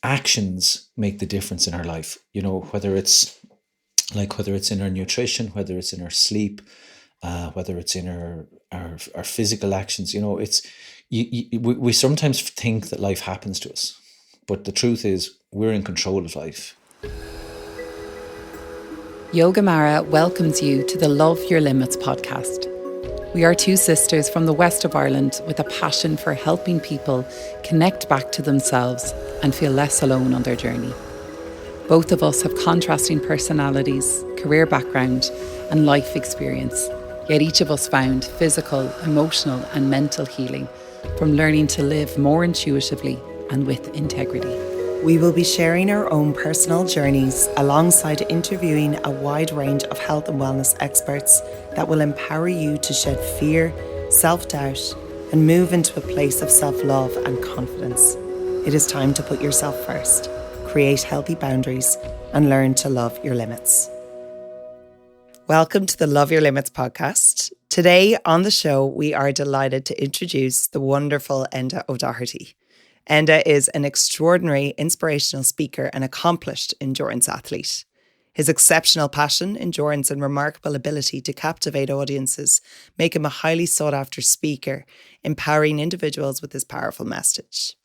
actions make the difference in our life. You know, whether it's in our nutrition, whether it's in our sleep, whether it's in our physical actions. You know, we sometimes think that life happens to us, but the truth is we're in control of life. Yoga Mara welcomes you to the Love Your Limits podcast. We are two sisters from the west of Ireland with a passion for helping people connect back to themselves and feel less alone on their journey. Both of us have contrasting personalities, career background, and life experience, yet each of us found physical, emotional, and mental healing from learning to live more intuitively and with integrity. We will be sharing our own personal journeys alongside interviewing a wide range of health and wellness experts that will empower you to shed fear, self-doubt, and move into a place of self-love and confidence. It is time to put yourself first, create healthy boundaries, and learn to love your limits. Welcome to the Love Your Limits podcast. Today on the show, we are delighted to introduce the wonderful Enda O'Doherty. Enda is an extraordinary inspirational speaker and accomplished endurance athlete. His exceptional passion, endurance, and remarkable ability to captivate audiences make him a highly sought-after speaker, empowering individuals with his powerful message.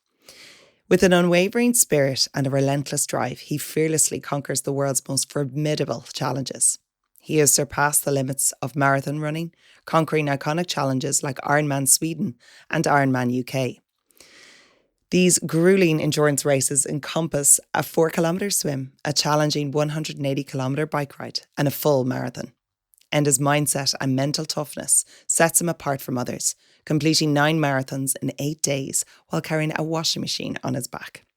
With an unwavering spirit and a relentless drive, he fearlessly conquers the world's most formidable challenges. He has surpassed the limits of marathon running, conquering iconic challenges like Ironman Sweden and Ironman UK. These grueling endurance races encompass a 4-kilometre swim, a challenging 180-kilometre bike ride, and a full marathon. Enda's mindset and mental toughness sets him apart from others, completing 9 marathons in 8 days while carrying a washing machine on his back.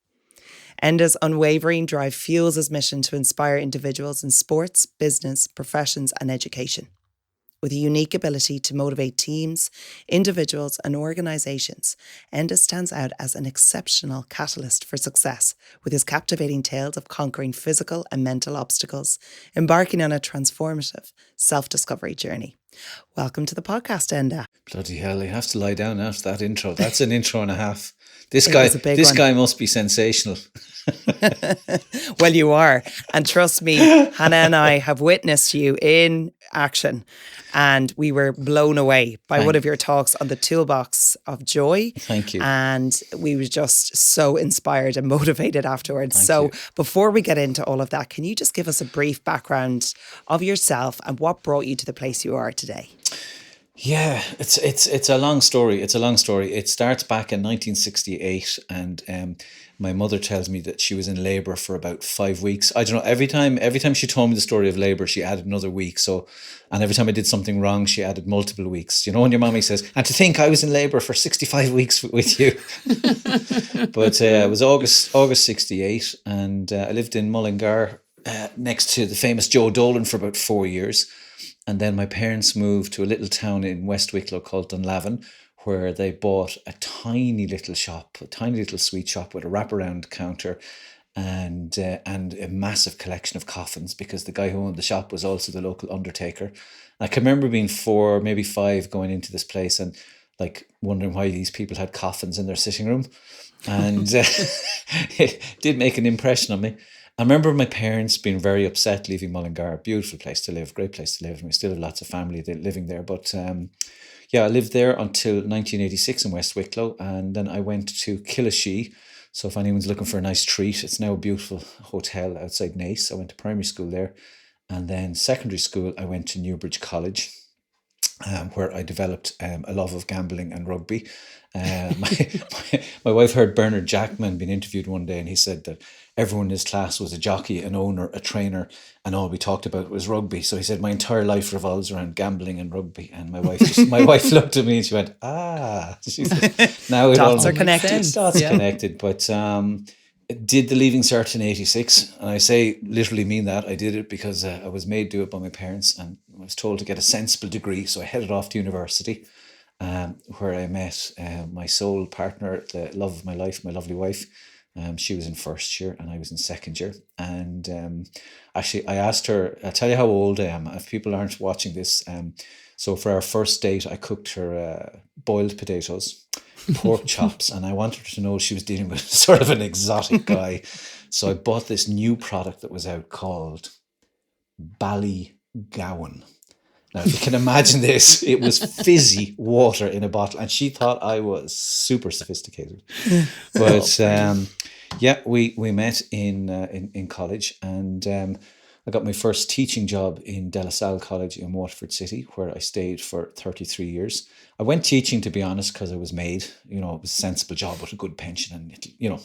Enda's unwavering drive fuels his mission to inspire individuals in sports, business, professions, and education. With a unique ability to motivate teams, individuals, and organisations, Enda stands out as an exceptional catalyst for success with his captivating tales of conquering physical and mental obstacles, embarking on a transformative self-discovery journey. Welcome to the podcast, Enda. Bloody hell, you have to lie down after that intro. That's an intro and a half. This guy must be sensational. Well, you are. And trust me, Hannah and I have witnessed you in action. And we were blown away by one of your talks on the toolbox of joy. Thank you. And we were just so inspired and motivated afterwards. Thank you. Before we get into all of that, can you just give us a brief background of yourself and what brought you to the place you are today? Yeah, it's a long story. It's a long story. It starts back in 1968, and my mother tells me that she was in labour for about 5 weeks. I don't know. Every time she told me the story of labour, she added another week. So, and every time I did something wrong, she added multiple weeks. You know, when your mommy says, "And to think I was in labour for 65 weeks with you." But it was August 68, and I lived in Mullingar next to the famous Joe Dolan for about 4 years. And then my parents moved to a little town in West Wicklow called Dunlavin, where they bought a tiny little shop, a tiny little sweet shop with a wraparound counter and a massive collection of coffins, because the guy who owned the shop was also the local undertaker. I can remember being 4, maybe 5, going into this place and like wondering why these people had coffins in their sitting room. And it did make an impression on me. I remember my parents being very upset leaving Mullingar. Beautiful place to live, great place to live. And we still have lots of family living there. But I lived there until 1986 in West Wicklow. And then I went to Killashee. So if anyone's looking for a nice treat, it's now a beautiful hotel outside Naas. I went to primary school there. And then secondary school, I went to Newbridge College, where I developed a love of gambling and rugby. My wife heard Bernard Jackman being interviewed one day, and he said that everyone in his class was a jockey, an owner, a trainer, and all we talked about was rugby. So he said, my entire life revolves around gambling and rugby. And my wife looked at me and she went, she said, now it Dots all are connected. Dots connected. But did the Leaving Cert in 86. And I say literally mean that. I did it because I was made do it by my parents, and I was told to get a sensible degree. So I headed off to university, where I met my soul partner, the love of my life, my lovely wife. She was in first year and I was in second year. And actually, I asked her, I'll tell you how old I am if people aren't watching this. So for our first date, I cooked her boiled potatoes, pork chops, and I wanted her to know she was dealing with sort of an exotic guy. So I bought this new product that was out called Ballygowan. Now, if you can imagine this, it was fizzy water in a bottle, and she thought I was super sophisticated. But yeah, we met in college, and I got my first teaching job in De La Salle College in Waterford City, where I stayed for 33 years. I went teaching, to be honest, because I was made. You know, it was a sensible job with a good pension, and you know,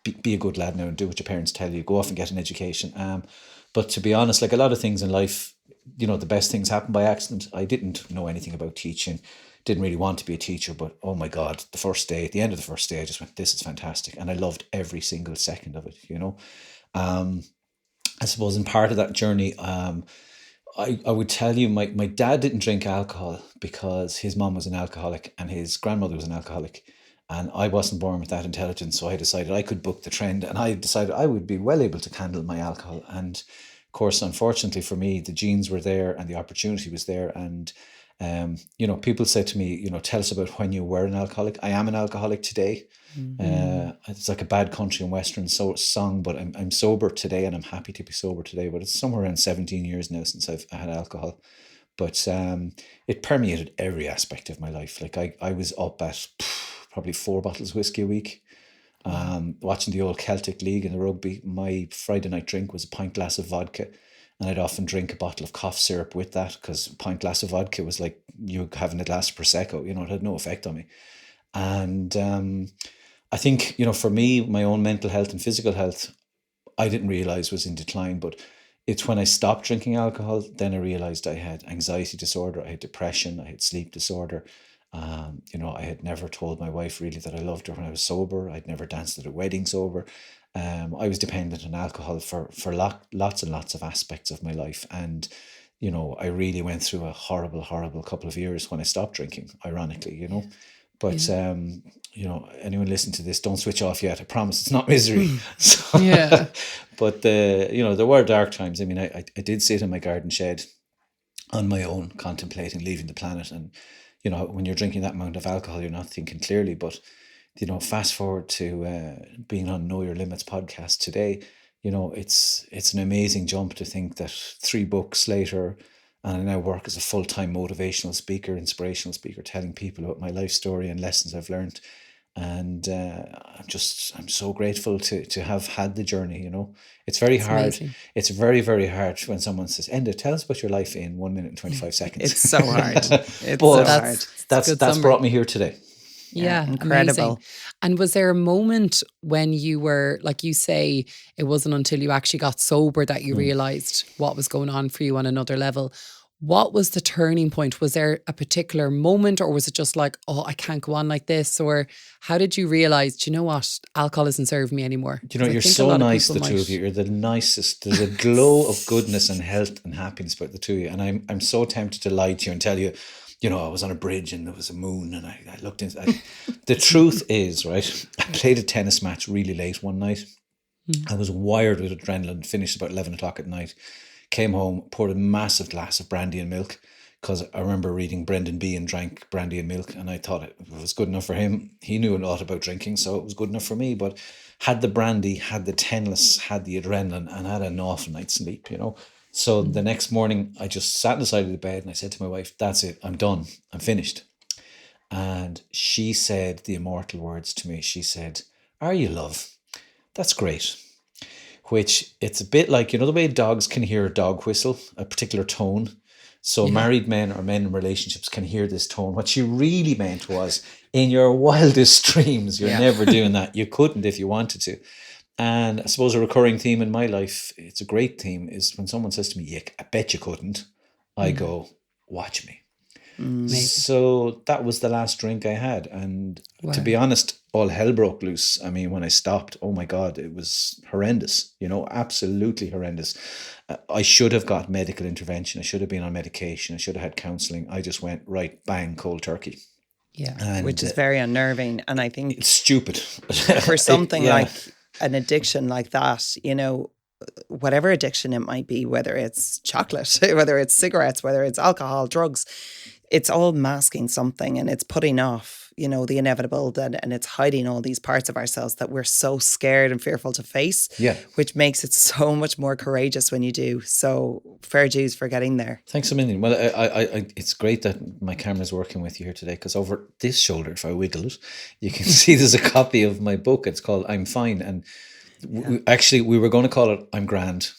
be a good lad now and do what your parents tell you. Go off and get an education. But to be honest, like a lot of things in life, you know, the best things happen by accident. I didn't know anything about teaching, didn't really want to be a teacher, but oh my God, the first day, at the end of the first day, I just went, this is fantastic. And I loved every single second of it, you know. I suppose in part of that journey, I would tell you my dad didn't drink alcohol because his mom was an alcoholic and his grandmother was an alcoholic. And I wasn't born with that intelligence, so I decided I could book the trend, and I decided I would be well able to handle my alcohol. And of course, unfortunately for me, the genes were there and the opportunity was there. And you know, people said to me, you know, tell us about when you were an alcoholic. I am an alcoholic today. It's like a bad country and western song, but I'm sober today, and I'm happy to be sober today. But it's somewhere around 17 years now since I had alcohol. But it permeated every aspect of my life. Like I was up at probably 4 bottles of whiskey a week. Watching the old Celtic League in the rugby, my Friday night drink was a pint glass of vodka, and I'd often drink a bottle of cough syrup with that, because a pint glass of vodka was like you having a glass of Prosecco. You know, it had no effect on me. And I think, you know, for me, my own mental health and physical health, I didn't realize was in decline. But it's when I stopped drinking alcohol, then I realized I had anxiety disorder, I had depression, I had sleep disorder. You know, I had never told my wife really that I loved her when I was sober. I'd never danced at a wedding sober. I was dependent on alcohol for lots and lots of aspects of my life. And, you know, I really went through a horrible couple of years when I stopped drinking, ironically, you know. But, you know, anyone listening to this, don't switch off yet. I promise it's not misery. So, Yeah. But, you know, there were dark times. I mean, I did sit in my garden shed on my own, contemplating leaving the planet. And, you know, when you're drinking that amount of alcohol, you're not thinking clearly. But, you know, fast forward to being on Know Your Limits podcast today, you know, it's an amazing jump to think that 3 books later, and I now work as a full-time motivational speaker, inspirational speaker, telling people about my life story and lessons I've learned. And I'm so grateful to have had the journey, you know. It's very hard. Amazing. It's very, very hard when someone says, Enda, tell us about your life in 1 minute and 25 seconds. It's so hard. It's but so hard. that's brought me here today. Yeah, incredible. amazing. And was there a moment when you were, like you say, it wasn't until you actually got sober that you realised what was going on for you on another level? What was the turning point? Was there a particular moment, or was it just like, oh, I can't go on like this? Or how did you realise, do you know what, alcohol isn't serving me anymore? You know, you're so nice, the two of you. You're the nicest. There's a glow of goodness and health and happiness about the two of you. And I'm so tempted to lie to you and tell you, you know, I was on a bridge and there was a moon and I looked into the truth is, right, I played a tennis match really late one night. I was wired with adrenaline, finished about 11 o'clock at night, came home, poured a massive glass of brandy and milk, because I remember reading Brendan Behan drank brandy and milk, and I thought it was good enough for him. He knew a lot about drinking, so it was good enough for me. But had the brandy, had the tennis, had the adrenaline, and had an awful night's sleep, you know. So the next morning, I just sat on the side of the bed and I said to my wife, that's it, I'm done, I'm finished. And she said the immortal words to me. She said, are you, love? That's great. Which, it's a bit like, you know, the way dogs can hear a dog whistle, a particular tone. So married men or men in relationships can hear this tone. What she really meant was, in your wildest dreams, you're never doing that. You couldn't if you wanted to. And I suppose a recurring theme in my life, it's a great theme, is when someone says to me, yeah, I bet you couldn't, I go, watch me. So that was the last drink I had. And to be honest, all hell broke loose. I mean, when I stopped, oh my God, it was horrendous, you know, absolutely horrendous. I should have got medical intervention. I should have been on medication. I should have had counselling. I just went right, bang, cold turkey. Yeah. And, which is very unnerving. And I think it's stupid. For something like an addiction like that, you know, whatever addiction it might be, whether it's chocolate, whether it's cigarettes, whether it's alcohol, drugs, it's all masking something, and it's putting off, you know, the inevitable, that, and it's hiding all these parts of ourselves that we're so scared and fearful to face, Yeah. which makes it so much more courageous when you do. So fair dues for getting there. Thanks a million. Well, I it's great that my camera's working with you here today, because over this shoulder, if I wiggle it, you can see there's a copy of my book. It's called I'm Fine. And we were going to call it I'm Grand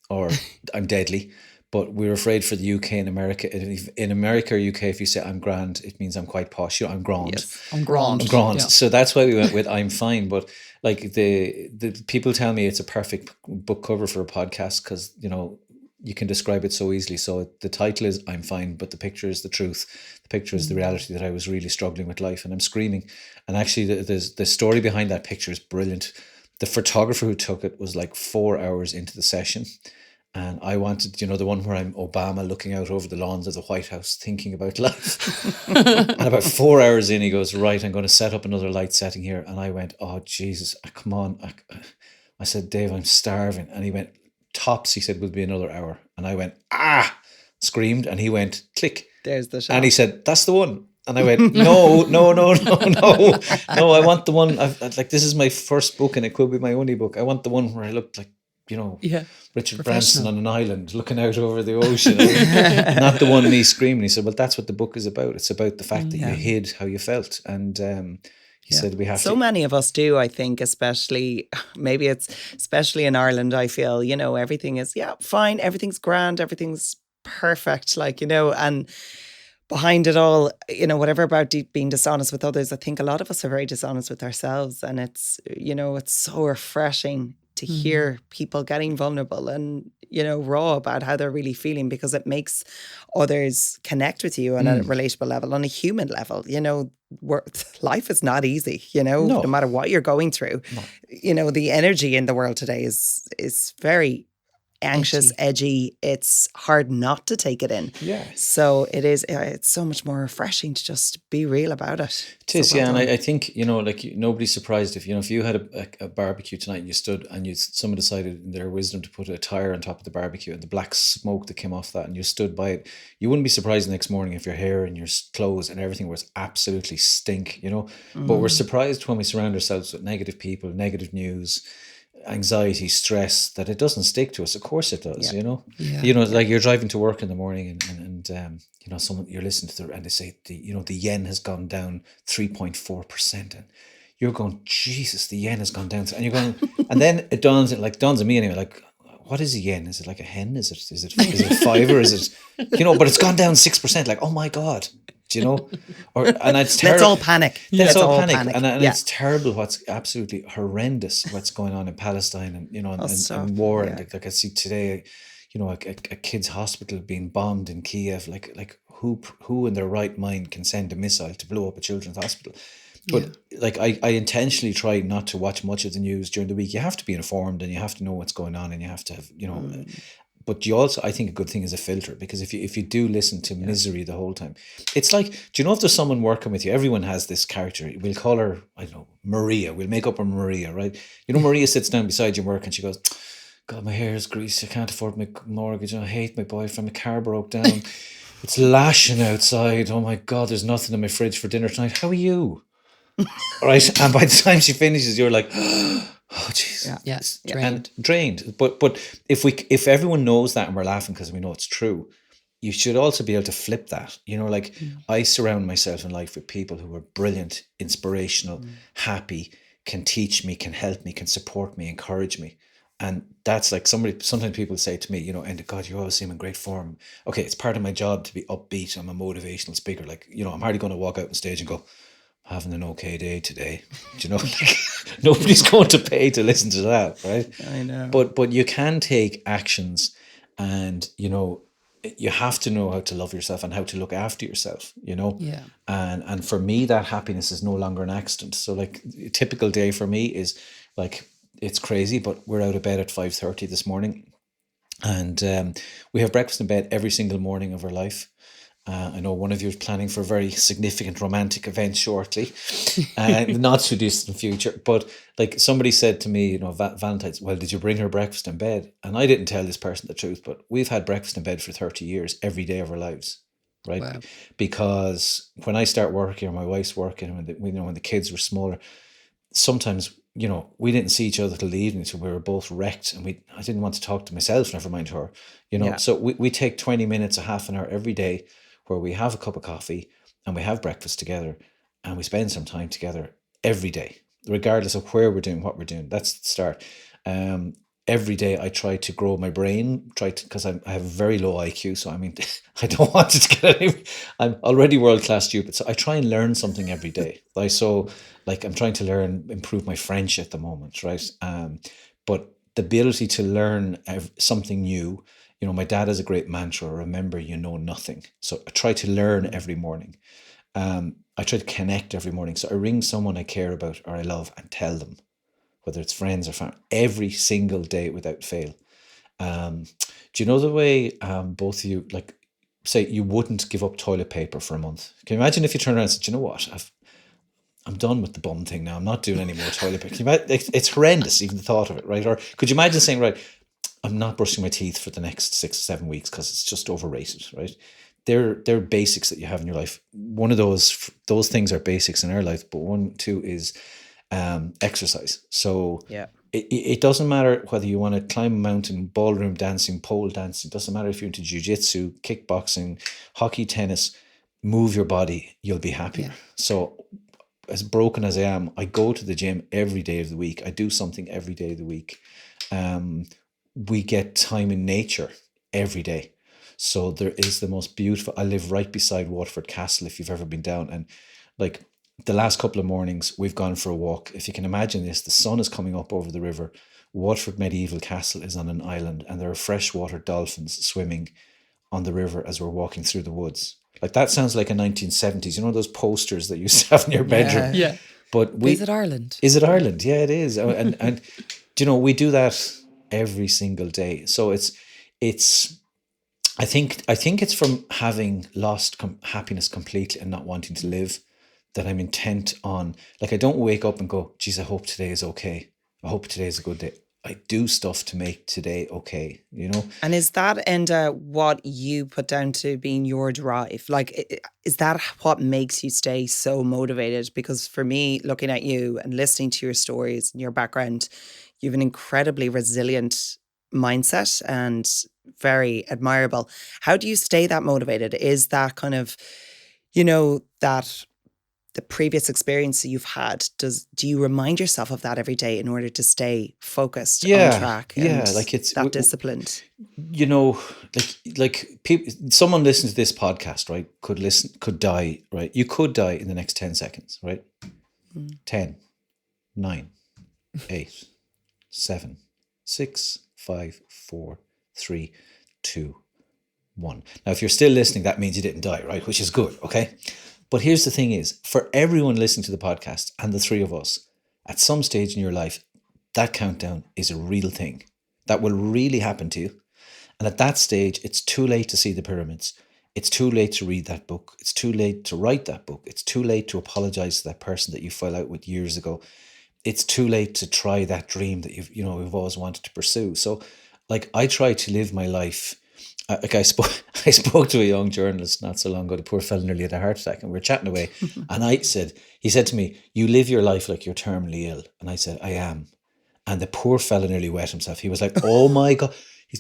or I'm Deadly, but we were afraid for the UK and America. In America or UK, if you say I'm grand, it means I'm quite posh. You know, I'm grand. Yes. I'm grand. I'm grand. Yeah. So that's why we went with I'm Fine. But like the people tell me it's a perfect book cover for a podcast, because, you know, you can describe it so easily. So the title is I'm Fine, but the picture is the truth. The picture is the reality that I was really struggling with life and I'm screaming. And actually the story behind that picture is brilliant. The photographer who took it was like 4 hours into the session. And I wanted, you know, the one where I'm Obama looking out over the lawns of the White House thinking about life. And about 4 hours in, he goes, right, I'm going to set up another light setting here. And I went, oh, Jesus, come on. I said, Dave, I'm starving. And he went, tops, he said, will be another hour. And I went, screamed. And he went, click. There's the shot. And he said, that's the one. And I went, no. I want the one, like, this is my first book and it could be my only book. I want the one where I looked like, you know, Richard Branson on an island looking out over the ocean. Not the one me screaming. He said, well, that's what the book is about. It's about the fact that you hid how you felt. And he said we have so many of us do, I think, especially in Ireland, I feel, you know, everything is, fine, everything's grand, everything's perfect, like, you know, and behind it all, you know, whatever about being dishonest with others, I think a lot of us are very dishonest with ourselves. And it's, you know, it's so refreshing to hear people getting vulnerable and, you know, raw about how they're really feeling, because it makes others connect with you on a relatable level, on a human level. You know, life is not easy, you know, no matter what you're going through. No. You know, the energy in the world today is very anxious, edgy. It's hard not to take it in. Yeah. So it's so much more refreshing to just be real about it. It is, and I think, you know, like, nobody's surprised if you had a barbecue tonight and you stood and someone decided in their wisdom to put a tire on top of the barbecue and the black smoke that came off that, and you stood by it. You wouldn't be surprised the next morning if your hair and your clothes and everything was absolutely stink, you know. But we're surprised when we surround ourselves with negative people, negative news, anxiety, stress, that it doesn't stick to us. Of course it does, you know. You know, like, you're driving to work in the morning and you know, someone you're listening to and they say the yen has gone down 3.4%, and you're going, Jesus, the yen has gone down, and you're going, and then it dawns on me anyway, like, what is a yen? Is it like a hen? Is it a fiver? Is it, you know? But it's gone down 6%. Like, oh my God. Do you know? And it's terrible. Let's all panic. Let's all panic. And it's terrible. What's absolutely horrendous. What's going on in Palestine and, you know, and war. And like I see today, you know, a kid's hospital being bombed in Kiev. Like who in their right mind can send a missile to blow up a children's hospital? But like I intentionally try not to watch much of the news during the week. You have to be informed and you have to know what's going on and you have to have, you know. But you also, I think a good thing is a filter, because if you do listen to misery the whole time, it's like, do you know, if there's someone working with you, everyone has this character. We'll call her, I don't know, Maria. We'll make up a Maria, right? You know, Maria sits down beside you in work and she goes, God, my hair is greasy. I can't afford my mortgage. I hate my boyfriend. My car broke down. It's lashing outside. Oh my God, there's nothing in my fridge for dinner tonight. How are you? Right? And by the time she finishes, you're like, oh, jeez. Yes, drained. But if everyone knows that and we're laughing because we know it's true, you should also be able to flip that. You know, like, I surround myself in life with people who are brilliant, inspirational, happy, can teach me, can help me, can support me, encourage me. And that's like, sometimes people say to me, you know, Enda, God, you always seem in great form. Okay, it's part of my job to be upbeat. I'm a motivational speaker. Like, you know, I'm hardly going to walk out on stage and go, having an okay day today. Do you know? Nobody's going to pay to listen to that, right? I know. But you can take actions, and, you know, you have to know how to love yourself and how to look after yourself, you know? Yeah. And for me, that happiness is no longer an accident. So, like, a typical day for me is, like, it's crazy, but we're out of bed at 5:30 this morning, and we have breakfast in bed every single morning of our life. I know one of you is planning for a very significant romantic event shortly, in the not too distant future. But like somebody said to me, Valentine's, well, did you bring her breakfast in bed? And I didn't tell this person the truth, but we've had breakfast in bed for 30 years, every day of our lives, right? Wow. Because when I start working or my wife's working, when the kids were smaller, sometimes, we didn't see each other till the evening, so we were both wrecked, and I didn't want to talk to myself, never mind her, Yeah. So we take 20 minutes, a half an hour every day where we have a cup of coffee and we have breakfast together and we spend some time together every day, regardless of where we're doing, what we're doing. That's the start. Every day I try to grow my brain, because I have a very low IQ. So, I mean, I don't want it to get any, I'm already world-class stupid. So I try and learn something every day. I'm trying to improve my French at the moment, right? But the ability to learn something new, my dad has a great mantra: remember, you know nothing. So I try to learn every morning. I try to connect every morning. So I ring someone I care about or I love and tell them, whether it's friends or family, every single day without fail. Do you know the way both of you, like, say you wouldn't give up toilet paper for a month? Can you imagine if you turn around and said, "Do you know what? I'm done with the bum thing now. I'm not doing any more toilet paper." Can you imagine? It's horrendous, even the thought of it, right? Or could you imagine saying, "Right, I'm not brushing my teeth for the next 6 or 7 weeks because it's just overrated," right? They're basics that you have in your life. One of those things are basics in our life, but one too is exercise. So Yeah. it doesn't matter whether you want to climb a mountain, ballroom dancing, pole dancing. It doesn't matter if you're into jiu-jitsu, kickboxing, hockey, tennis. Move your body, you'll be happier. Yeah. So as broken as I am, I go to the gym every day of the week. I do something every day of the week. We get time in nature every day. So there is the most beautiful, I live right beside Waterford Castle, if you've ever been down. And like the last couple of mornings, we've gone for a walk. If you can imagine this, the sun is coming up over the river. Waterford Medieval Castle is on an island, and there are freshwater dolphins swimming on the river as we're walking through the woods. Like, that sounds like a 1970s, those posters that you used to have in your bedroom. Yeah. But Visit Ireland. Is it Ireland? Yeah, it is. And we do that every single day. So it's I think it's from having lost happiness completely and not wanting to live, that I'm intent on, like, I don't wake up and go, geez, I hope today is okay. I hope today is a good day. I do stuff to make today okay, And is that, Enda, what you put down to being your drive? Like, is that what makes you stay so motivated? Because for me, looking at you and listening to your stories and your background, you have an incredibly resilient mindset and very admirable. How do you stay that motivated? Is that kind of, that the previous experience that you've had, do you remind yourself of that every day in order to stay focused on track and like it's that disciplined? Like people, someone listening to this podcast, right, could die, right? You could die in the next 10 seconds, right? 10, 9, 8, 7, 6, 5, 4, 3, 2, 1. Now, if you're still listening, that means you didn't die, right? Which is good, okay? But here's the thing is, for everyone listening to the podcast and the three of us, at some stage in your life, that countdown is a real thing. That will really happen to you. And at that stage, it's too late to see the pyramids. It's too late to read that book. It's too late to write that book. It's too late to apologize to that person that you fell out with years ago. It's too late to try that dream that you've always wanted to pursue. So, like, I try to live my life. Like, I spoke to a young journalist not so long ago. The poor fella nearly had a heart attack, and we were chatting away. And he said to me, "You live your life like you're terminally ill." And I said, "I am." And the poor fella nearly wet himself. He was like, "Oh my God,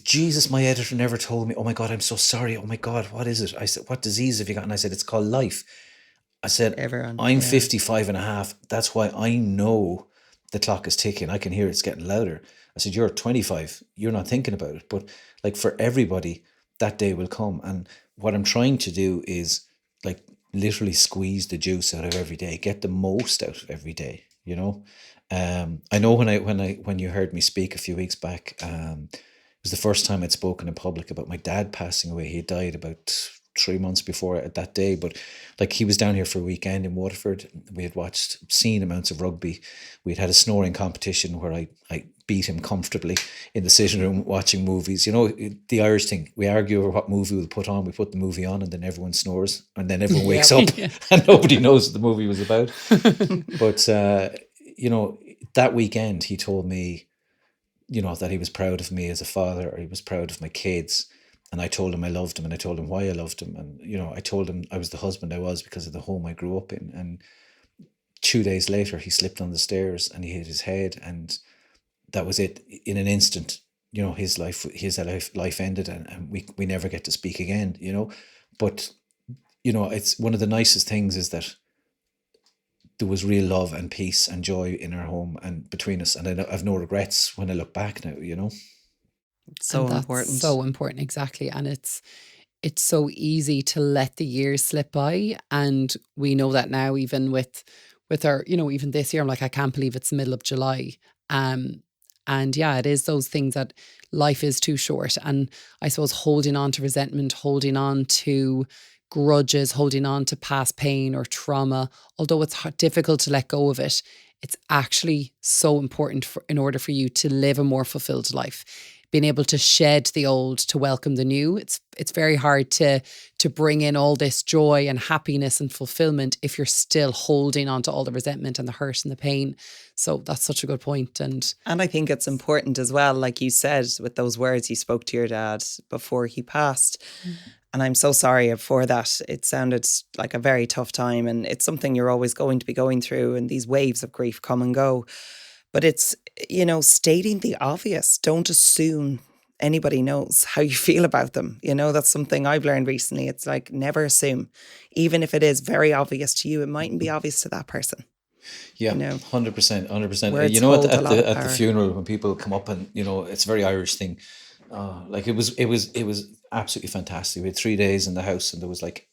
Jesus, my editor never told me. Oh my God, I'm so sorry. Oh my God, what is it?" I said, "What disease have you got?" And I said, "It's called life." I said, I'm 55 and a half. That's why I know the clock is ticking. I can hear it's getting louder. I said, "You're 25. You're not thinking about it." But like, for everybody, that day will come. And what I'm trying to do is, like, literally squeeze the juice out of every day, get the most out of every day, I know when you heard me speak a few weeks back, it was the first time I'd spoken in public about my dad passing away. He died about 3 months before that day, but like he was down here for a weekend in Waterford. We had watched obscene amounts of rugby. We'd had a snoring competition where I beat him comfortably in the sitting room watching movies. You know, the Irish thing, we argue over what movie we'll put on. We put the movie on and then everyone snores and then everyone wakes up and nobody knows what the movie was about. But, you know, that weekend he told me, you know, that he was proud of me as a father, or he was proud of my kids. And I told him I loved him, and I told him why I loved him. And, you know, I told him I was the husband I was because of the home I grew up in. And 2 days later, he slipped on the stairs and he hit his head. And that was it. In an instant, you know, his life ended, and we never get to speak again, you know. But, you know, it's one of the nicest things is that there was real love and peace and joy in our home and between us. And I've no regrets when I look back now, you know. So And that's important. so important, exactly. And it's so easy to let the years slip by, and we know that now. Even with our, you know, even this year, I'm like, I can't believe it's the middle of July. And yeah, it is those things that life is too short, and I suppose holding on to resentment, holding on to grudges, holding on to past pain or trauma, although it's difficult to let go of it, it's actually so important in order for you to live a more fulfilled life. Being able to shed the old to welcome the new. It's very hard to bring in all this joy and happiness and fulfillment if you're still holding on to all the resentment and the hurt and the pain. So that's such a good point. And I think it's important as well, like you said, with those words you spoke to your dad before he passed. And I'm so sorry for that. It sounded like a very tough time, and it's something you're always going to be going through, and these waves of grief come and go. But it's, you know, stating the obvious. Don't assume anybody knows how you feel about them. You know, that's something I've learned recently. It's like, never assume. Even if it is very obvious to you, it mightn't be obvious to that person. Yeah, you know, 100%, 100%. words You know, hold a at lot of the power. funeral when people come up and, you know, it's a very Irish thing. Like it was absolutely fantastic. We had 3 days in the house, and there was like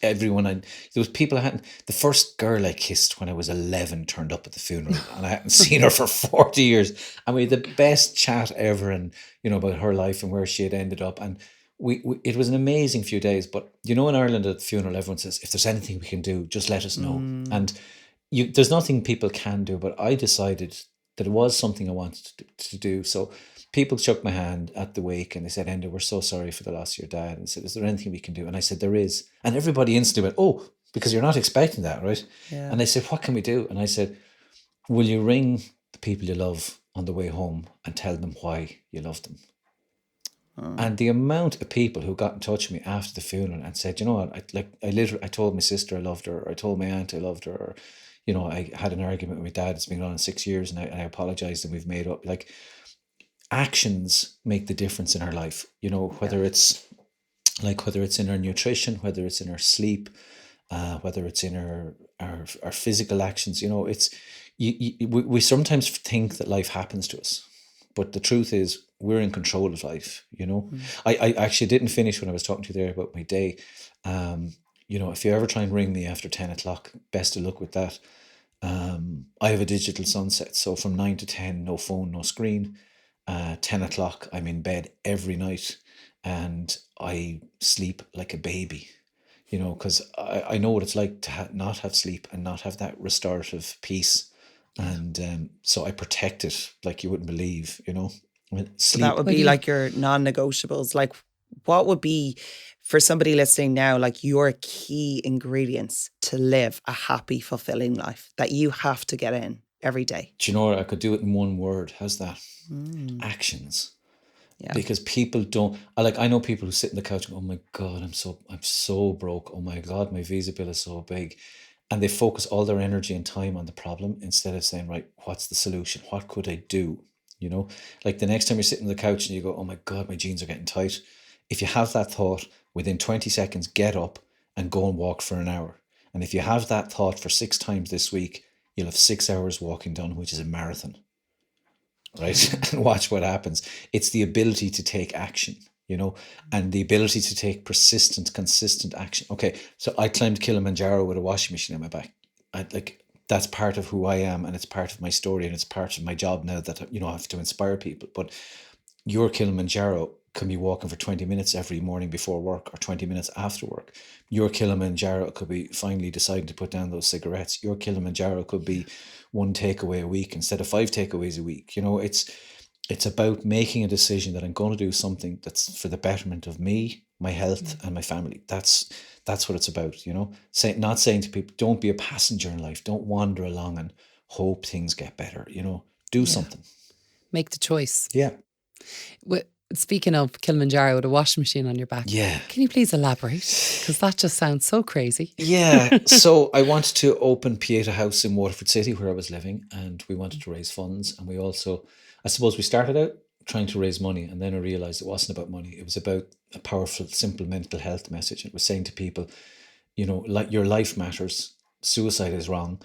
everyone, and there was people I hadn't. The first girl I kissed when I was 11 turned up at the funeral, and I hadn't seen her for 40 years. And we had the best chat ever, and you know, about her life and where she had ended up. And we it was an amazing few days. But you know, in Ireland at the funeral, everyone says, if there's anything we can do, just let us know. And there's nothing people can do. But I decided that it was something I wanted to do. So people shook my hand at the wake and they said, Enda, we're so sorry for the loss of your dad. And said, is there anything we can do? And I said, there is. And everybody instantly went, oh, because you're not expecting that, right? Yeah. And they said, what can we do? And I said, will you ring the people you love on the way home and tell them why you love them? And the amount of people who got in touch with me after the funeral and said, you know what, I told my sister I loved her, or I told my aunt I loved her, or, you know, I had an argument with my dad. It's been going on 6 years, and I apologized, and we've made up. Like, actions make the difference in our life, you know, whether it's in our nutrition, whether it's in our sleep, whether it's in our physical actions. You know, it's we sometimes think that life happens to us, but the truth is we're in control of life, you know. I actually didn't finish when I was talking to you there about my day. You know, if you ever try and ring me after 10 o'clock, best of luck with that. I have a digital sunset, so from 9 to 10, no phone, no screen. 10 o'clock, I'm in bed every night, and I sleep like a baby, you know, because I know what it's like to not have sleep and not have that restorative peace. And so I protect it like you wouldn't believe, you know. So that would be like your non-negotiables. Like, what would be, for somebody listening now, like your key ingredients to live a happy, fulfilling life that you have to get in every day? Do you know what? I could do it in one word. How's that? Actions. Yeah. Because people don't. I know people who sit in the couch and go, oh my God, I'm so broke. Oh my God, my visa bill is so big. And they focus all their energy and time on the problem instead of saying, right, what's the solution? What could I do? You know, like the next time you're sitting on the couch and you go, oh my God, my jeans are getting tight. If you have that thought, within 20 seconds, get up and go and walk for an hour. And if you have that thought for 6 times this week, you'll have 6 hours walking done, which is a marathon, right? And watch what happens. It's the ability to take action, you know, and the ability to take persistent, consistent action. Okay, so I climbed Kilimanjaro with a washing machine on my back. That's part of who I am, and it's part of my story, and it's part of my job now that, you know, I have to inspire people. But your Kilimanjaro can be walking for 20 minutes every morning before work or 20 minutes after work. Your Kilimanjaro could be finally deciding to put down those cigarettes. Your Kilimanjaro could be one takeaway a week instead of 5 takeaways a week. You know, it's about making a decision that I'm going to do something that's for the betterment of me, my health, and my family. That's what it's about, you know. Not saying to people, don't be a passenger in life. Don't wander along and hope things get better, you know. Do something. Make the choice. Yeah. Speaking of Kilimanjaro with a washing machine on your back, Yeah. can you please elaborate? Because that just sounds so crazy. Yeah. So I wanted to open Pieta House in Waterford City where I was living, and we wanted to raise funds. And we also, I suppose we started out trying to raise money, and then I realized it wasn't about money. It was about a powerful, simple mental health message. It was saying to people, you know, like, your life matters. Suicide is wrong.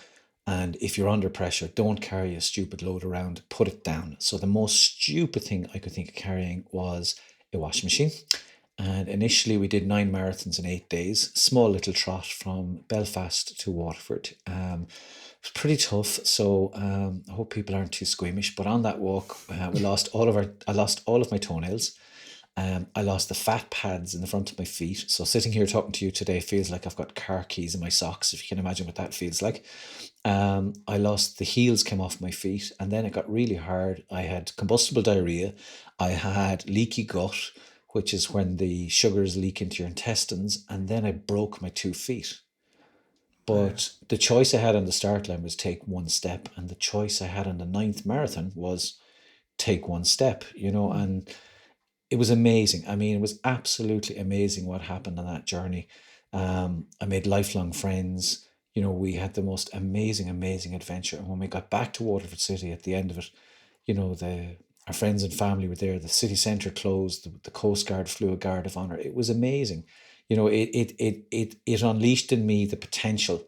And if you're under pressure, don't carry a stupid load around, put it down. So the most stupid thing I could think of carrying was a washing machine. And initially we did 9 marathons in 8 days, small little trot from Belfast to Waterford. It was pretty tough. So I hope people aren't too squeamish. But on that walk, I lost all of my toenails. I lost the fat pads in the front of my feet. So sitting here talking to you today feels like I've got car keys in my socks, if you can imagine what that feels like. I lost, the heels came off my feet, and then it got really hard. I had combustible diarrhea. I had leaky gut, which is when the sugars leak into your intestines. And then I broke my 2 feet. But the choice I had on the start line was take one step. And the choice I had on the 9th marathon was take one step, you know, and it was amazing. I mean, it was absolutely amazing what happened on that journey. I made lifelong friends. You know, we had the most amazing adventure. And when we got back to Waterford City at the end of it, you know, our friends and family were there. The city centre closed. The Coast Guard flew a guard of honour. It was amazing. You know, it unleashed in me the potential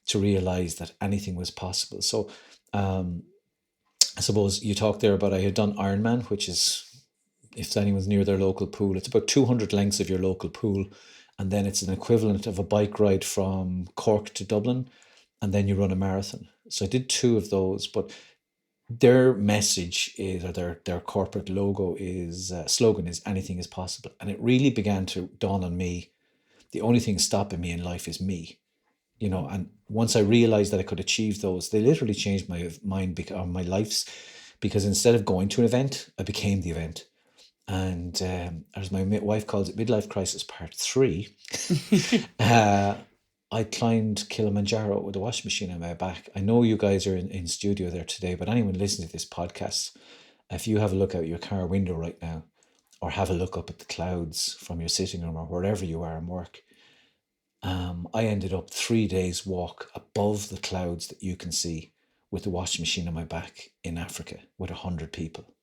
to realise that anything was possible. So I suppose you talked there about, I had done Ironman, which is, if anyone's near their local pool, it's about 200 lengths of your local pool. And then it's an equivalent of a bike ride from Cork to Dublin. And then you run a marathon. So I did 2 of those, but their message is, or their corporate logo is, slogan is, anything is possible. And it really began to dawn on me, the only thing stopping me in life is me. You know, and once I realized that I could achieve those, they literally changed my mind, my life's, because instead of going to an event, I became the event. And as my wife calls it, midlife crisis part 3, I climbed Kilimanjaro with a washing machine on my back. I know you guys are in studio there today, but anyone listening to this podcast, if you have a look out your car window right now, or have a look up at the clouds from your sitting room or wherever you are in work, I ended up 3 days walk above the clouds that you can see with the washing machine on my back in Africa with 100 people.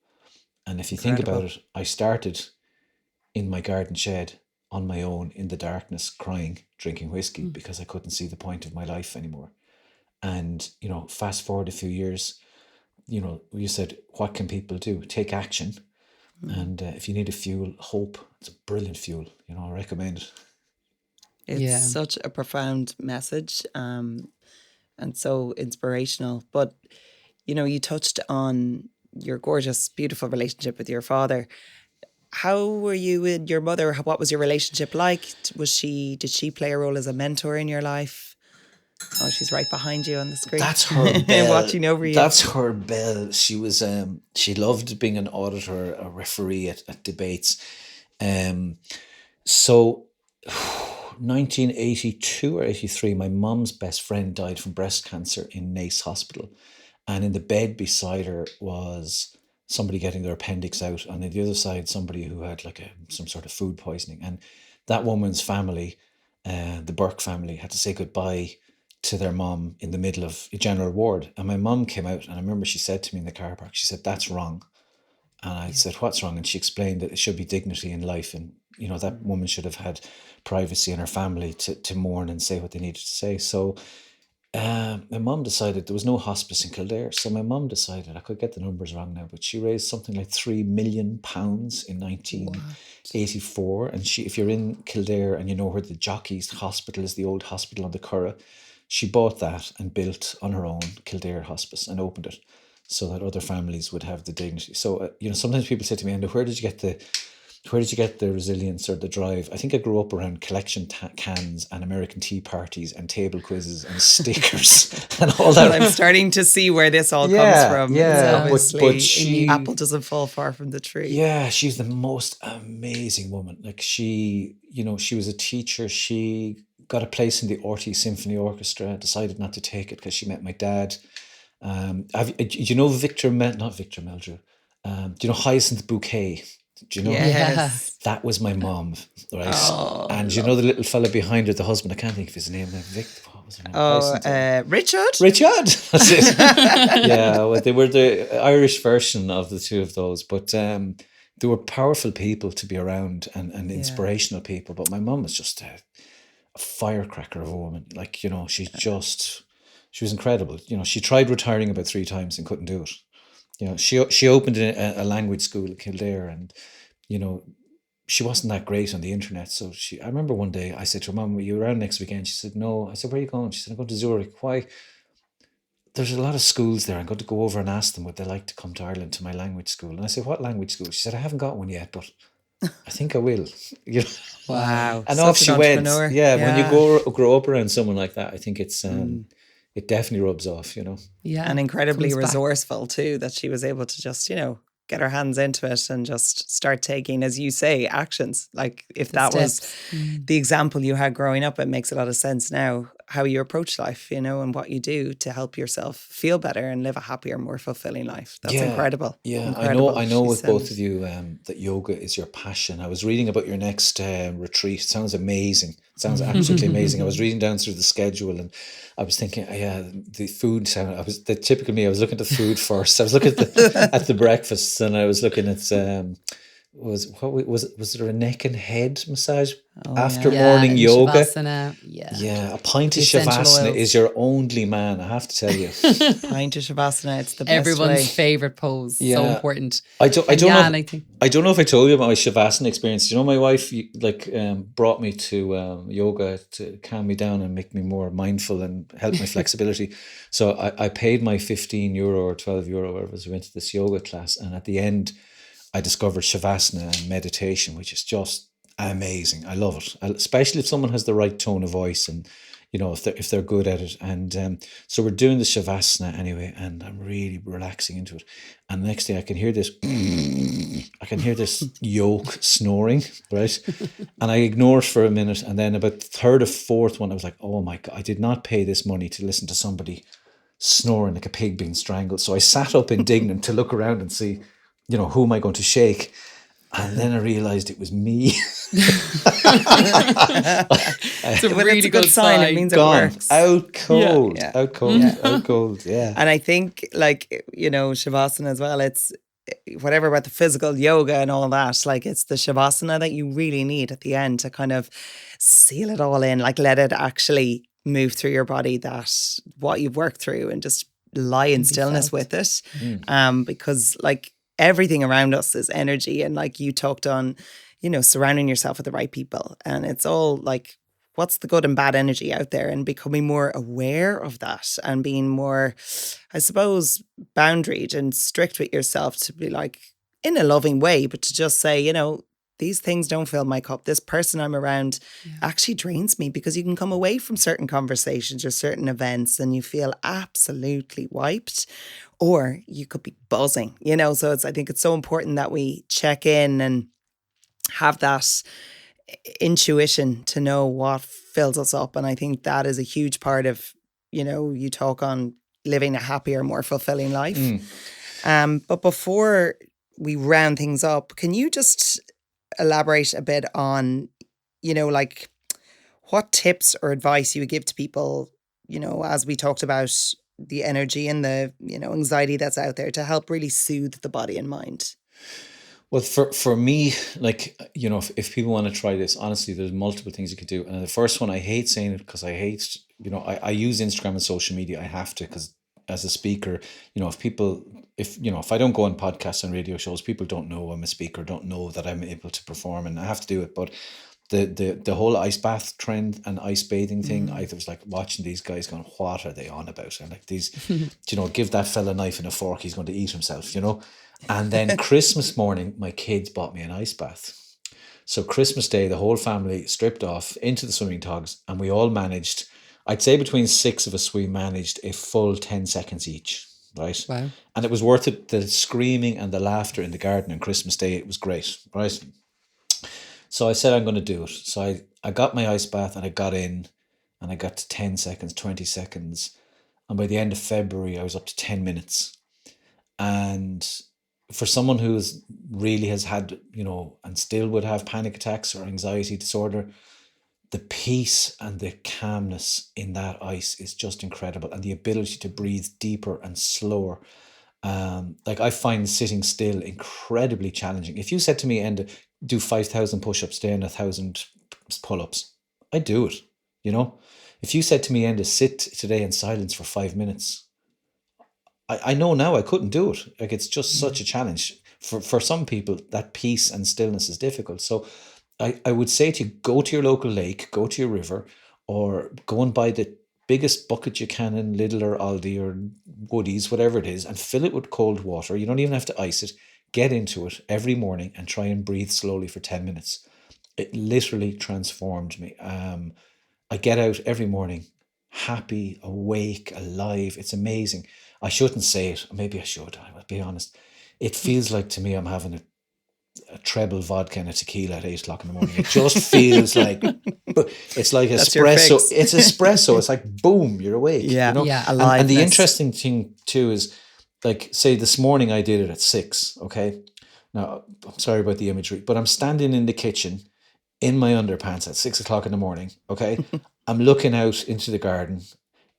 And if you think about it, I started in my garden shed on my own in the darkness, crying, drinking whiskey because I couldn't see the point of my life anymore. And, you know, fast forward a few years, you know, you said, what can people do? Take action. And if you need a fuel, hope. It's a brilliant fuel. You know, I recommend it. It's such a profound message, and so inspirational. But, you know, you touched on your gorgeous, beautiful relationship with your father. How were you with your mother? What was your relationship like? Did she play a role as a mentor in your life? Oh, she's right behind you on the screen. That's her bell. Watching over you. That's her bell. She was she loved being an auditor, a referee at debates. So 1982 or 83, my mum's best friend died from breast cancer in Nace Hospital. And in the bed beside her was somebody getting their appendix out. And on the other side, somebody who had like some sort of food poisoning. And that woman's family, the Burke family, had to say goodbye to their mum in the middle of a general ward. And my mum came out, and I remember she said to me in the car park, she said, "That's wrong." And I said, "What's wrong?" And she explained that it should be dignity in life. And, you know, that woman should have had privacy in her family to mourn and say what they needed to say. So my mum decided, there was no hospice in Kildare. So my mum decided, I could get the numbers wrong now, but she raised something like £3 million in 1984. What? And if you're in Kildare and you know where the Jockeys Hospital is, the old hospital on the Curragh, she bought that and built on her own Kildare Hospice and opened it so that other families would have the dignity. So, you know, sometimes people say to me, "Enda, where did you get where did you get the resilience or the drive? I think I grew up around collection cans and American tea parties and table quizzes and stickers and all that. Well, I'm starting to see where this all comes from. Obviously, she, apple doesn't fall far from the tree. Yeah, she's the most amazing woman. Like she was a teacher. She got a place in the Orty Symphony Orchestra, decided not to take it because she met my dad. Do you know not Victor Meldrew? Do you know Hyacinth Bouquet? Do you know her? Yes. That was my mom, right? And you know the little fella behind her, the husband, I can't think of his name now. What was her name? Richard? Richard! That's it. Yeah, well, they were the Irish version of the two of those. But they were powerful people to be around and inspirational people. But my mum was just a firecracker of a woman. Like, she was incredible. She tried retiring about 3 times and couldn't do it. She opened a language school at Kildare, and she wasn't that great on the internet. So I remember one day I said to her, "Mum, are you around next weekend?" She said, "No." I said, "Where are you going?" She said, "I'm going to Zurich." "Why?" "There's a lot of schools there. I'm going to go over and ask them would they like to come to Ireland to my language school." And I said, "What language school?" She said, "I haven't got one yet, but I think I will." Wow. And off she went. Yeah, when you grow up around someone like that, I think it's it definitely rubs off, Yeah, and incredibly resourceful too, that she was able to just, get her hands into it and just start taking, as you say, actions. Like if that was the example you had growing up, it makes a lot of sense now how you approach life, and what you do to help yourself feel better and live a happier, more fulfilling life. That's incredible. Yeah, incredible. I know with both of you that yoga is your passion. I was reading about your next retreat. It sounds amazing. It sounds absolutely amazing. I was reading down through the schedule and I was thinking, the food sound. I was looking at the food first. I was looking at the breakfast, and I was looking at was there a neck and head massage after morning yoga? Shavasana. Yeah, a pint of Shavasana is your only man, I have to tell you. Pint of Shavasana, it's the best Everyone's favorite pose. So important. I don't know if I told you about my Shavasana experience. My wife brought me to yoga to calm me down and make me more mindful and help my flexibility. So I paid my €15 or €12, whatever it was, went to this yoga class, and at the end I discovered Shavasana and meditation, which is just amazing. I love it, especially if someone has the right tone of voice and if they're good at it. And so we're doing the Shavasana anyway, and I'm really relaxing into it. And the next day I can hear this yoke snoring, right? And I ignore it for a minute, and then about the third or fourth one I was like, oh my God, I did not pay this money to listen to somebody snoring like a pig being strangled. So I sat up indignant to look around and see, who am I going to shake? And then I realised it was me. It's a really good sign. It means it works. Out cold. Out cold. Yeah. And I think, Shavasana as well, it's whatever about the physical yoga and all that, it's the Shavasana that you really need at the end to kind of seal it all in, let it actually move through your body, that what you've worked through, and just lie in stillness with it. Because everything around us is energy, and you talked on, surrounding yourself with the right people, and it's all what's the good and bad energy out there, and becoming more aware of that and being more, I suppose, boundaried and strict with yourself, to be in a loving way, but to just say, these things don't fill my cup. This person I'm around actually drains me, because you can come away from certain conversations or certain events and you feel absolutely wiped, or you could be buzzing, So I think it's so important that we check in and have that intuition to know what fills us up. And I think that is a huge part of, you talk on living a happier, more fulfilling life. But before we round things up, can you just elaborate a bit on, what tips or advice you would give to people, as we talked about the energy and the, anxiety that's out there, to help really soothe the body and mind? Well, for me, if people want to try this, honestly, there's multiple things you could do. And the first one, I hate saying it because I hate, I use Instagram and social media. I have to, because as a speaker, if I don't go on podcasts and radio shows, people don't know I'm a speaker, don't know that I'm able to perform, and I have to do it. But the whole ice bath trend and ice bathing thing, I was watching these guys going, what are they on about? And these, give that fella a knife and a fork, he's going to eat himself, And then Christmas morning, my kids bought me an ice bath. So Christmas Day, the whole family stripped off into the swimming togs, and we all managed, I'd say between 6 of us, we managed a full 10 seconds each, right? Wow. And it was worth it. The screaming and the laughter in the garden on Christmas Day, it was great, right? So I said, I'm going to do it. So I got my ice bath and I got in, and I got to 10 seconds, 20 seconds. And by the end of February, I was up to 10 minutes. And for someone who really has had, and still would have panic attacks or anxiety disorder, the peace and the calmness in that ice is just incredible. And the ability to breathe deeper and slower. Like I find sitting still incredibly challenging. If you said to me, Enda, do 5,000 push-ups a day and 1,000 pull-ups, I'd do it, If you said to me, Enda, sit today in silence for 5 minutes, I know now I couldn't do it. Like it's just such a challenge. For some people, that peace and stillness is difficult. So I would say to you, go to your local lake, go to your river, or go and buy the biggest bucket you can in Lidl or Aldi or Woodies, whatever it is, and fill it with cold water. You don't even have to ice it. Get into it every morning and try and breathe slowly for 10 minutes. It literally transformed me. I get out every morning happy, awake, alive. It's amazing. I shouldn't say it. Maybe I should. I will be honest. It feels like to me I'm having a treble vodka and a tequila at 8 o'clock in the morning. It just feels like, it's like espresso. It's espresso. It's like, boom, you're awake. Yeah, aliveness. And the interesting thing too is, like, say this morning I did it at 6, okay? Now, I'm sorry about the imagery, but I'm standing in the kitchen in my underpants at 6 o'clock in the morning, okay? I'm looking out into the garden.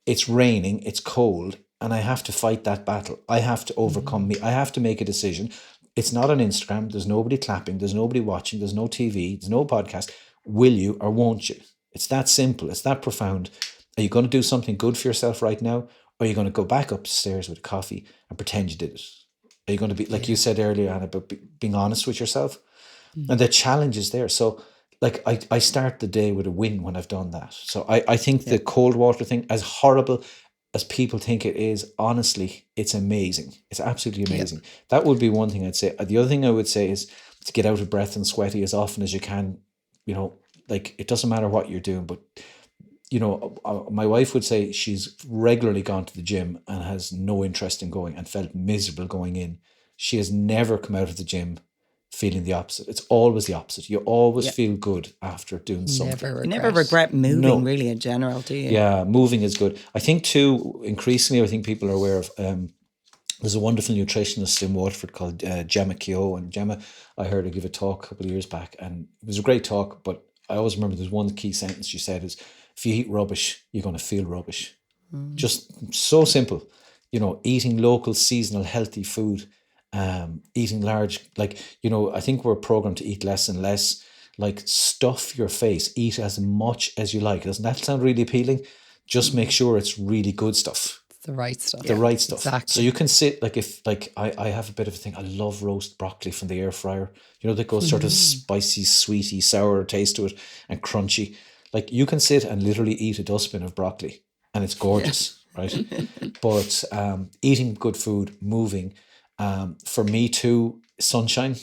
It's raining, it's cold, and I have to fight that battle. I have to overcome me. I have to make a decision. It's not on Instagram. There's nobody clapping. There's nobody watching. There's no TV. There's no podcast. Will you or won't you? It's that simple. It's that profound. Are you going to do something good for yourself right now? Or are you going to go back upstairs with a coffee and pretend you did it? Are you going to be, like you said earlier, Anna, about being honest with yourself? And the challenge is there. So, like, I start the day with a win when I've done that. So I think the cold water thing, as horrible as people think it is, honestly, it's amazing. It's absolutely amazing. Yeah. That would be one thing I'd say. The other thing I would say is to get out of breath and sweaty as often as you can. Like, it doesn't matter what you're doing, but my wife would say she's regularly gone to the gym and has no interest in going and felt miserable going in. She has never come out of the gym feeling the opposite. It's always the opposite. You always feel good after doing something. You never regret moving, really, in general, do you? Yeah, moving is good. I think too, increasingly, I think people are aware of, there's a wonderful nutritionist in Waterford called Gemma Keogh. And Gemma, I heard her give a talk a couple of years back, and it was a great talk, but I always remember there's one key sentence she said is, if you eat rubbish, you're going to feel rubbish. Just so simple. Eating local, seasonal, healthy food, eating large, like, I think we're programmed to eat less and less. Like, stuff your face, eat as much as you like. Doesn't that sound really appealing? Just make sure it's really good stuff. The right stuff. The right stuff. Exactly. So you can sit, like, if, like, I have a bit of a thing. I love roast broccoli from the air fryer. That goes sort of spicy, sweety, sour taste to it and crunchy. Like, you can sit and literally eat a dustbin of broccoli and it's gorgeous, right? But eating good food, moving, for me too, sunshine.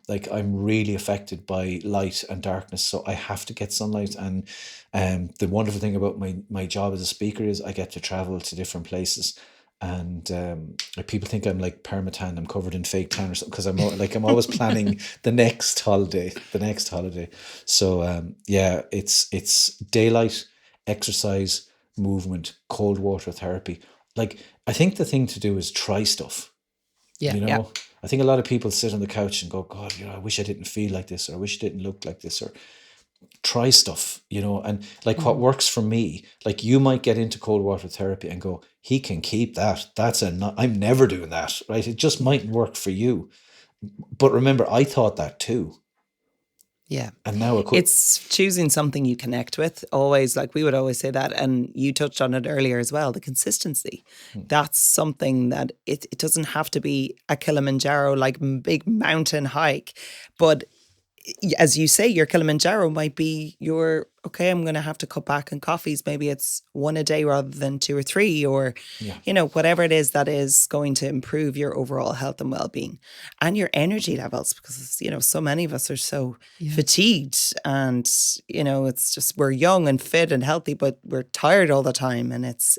Like, I'm really affected by light and darkness, so I have to get sunlight. And the wonderful thing about my job as a speaker is I get to travel to different places. And people think I'm like permatan, I'm covered in fake tan or something, because I'm always planning the next holiday. So it's daylight, exercise, movement, cold water therapy. Like, I think the thing to do is try stuff. I think a lot of people sit on the couch and go, God, I wish I didn't feel like this, or I wish I didn't look like this, or try stuff, and like what works for me, like you might get into cold water therapy and go, he can keep that. I'm never doing that, right? It just mightn't work for you. But remember, I thought that too. Yeah. And now it's choosing something you connect with. Always, like we would always say that, and you touched on it earlier as well, the consistency. That's something that it doesn't have to be a Kilimanjaro, like big mountain hike, but as you say, your Kilimanjaro might be your, okay, I'm going to have to cut back on coffees. Maybe it's one a day rather than two or three, or, Yeah. whatever it is that is going to improve your overall health and well-being and your energy levels, because, so many of us are so fatigued, and, it's just, we're young and fit and healthy, but we're tired all the time. And it's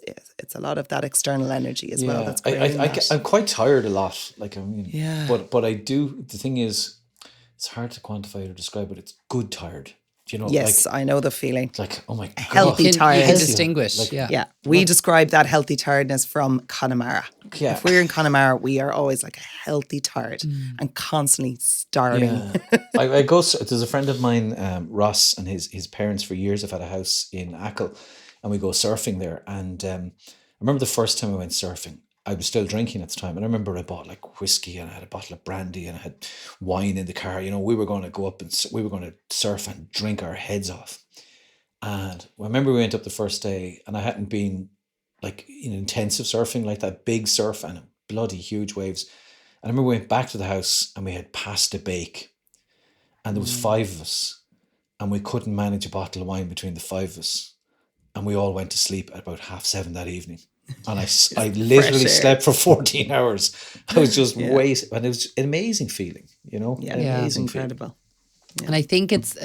a lot of that external energy as well. That's creating that. I'm quite tired a lot. Like, I mean, Yeah. but I do, the thing is, it's hard to quantify or describe, but it's good tired. Yes, I know the feeling. Like, oh my God. Healthy You can tiredness. distinguish. Yeah, we describe that healthy tiredness from Connemara. Yeah. If we're in Connemara, we are always like a healthy tired and constantly starving. Yeah. I go, there's a friend of mine, Ross, and his parents for years have had a house in Achill, and we go surfing there. And I remember the first time I went surfing, I was still drinking at the time. And I remember I bought like whiskey, and I had a bottle of brandy, and I had wine in the car. We were going to go up and we were going to surf and drink our heads off. And I remember we went up the first day, and I hadn't been like in intensive surfing, like that big surf and bloody huge waves. And I remember we went back to the house, and we had pasta bake, and there was 5 of us, and we couldn't manage a bottle of wine between the 5 of us, and we all went to sleep at about 7:30 that evening. And I literally slept for 14 hours. I was just wasted, and it was an amazing feeling, Yeah, amazing incredible. feeling. Yeah. And I think it's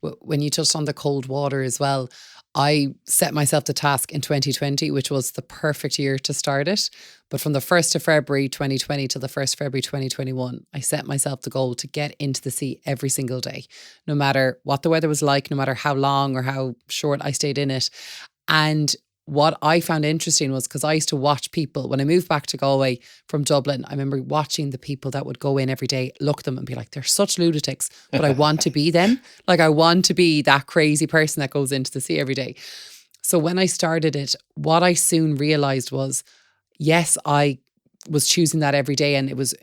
when you touched on the cold water as well, I set myself the task in 2020, which was the perfect year to start it. But from the 1st of February 2020 to the 1st of February 2021, I set myself the goal to get into the sea every single day, no matter what the weather was like, no matter how long or how short I stayed in it. And what I found interesting was, because I used to watch people when I moved back to Galway from Dublin, I remember watching the people that would go in every day, look at them and be like, they're such lunatics, but I want to be them. Like, I want to be that crazy person that goes into the sea every day. So when I started it, what I soon realized was, yes, I was choosing that every day, and it was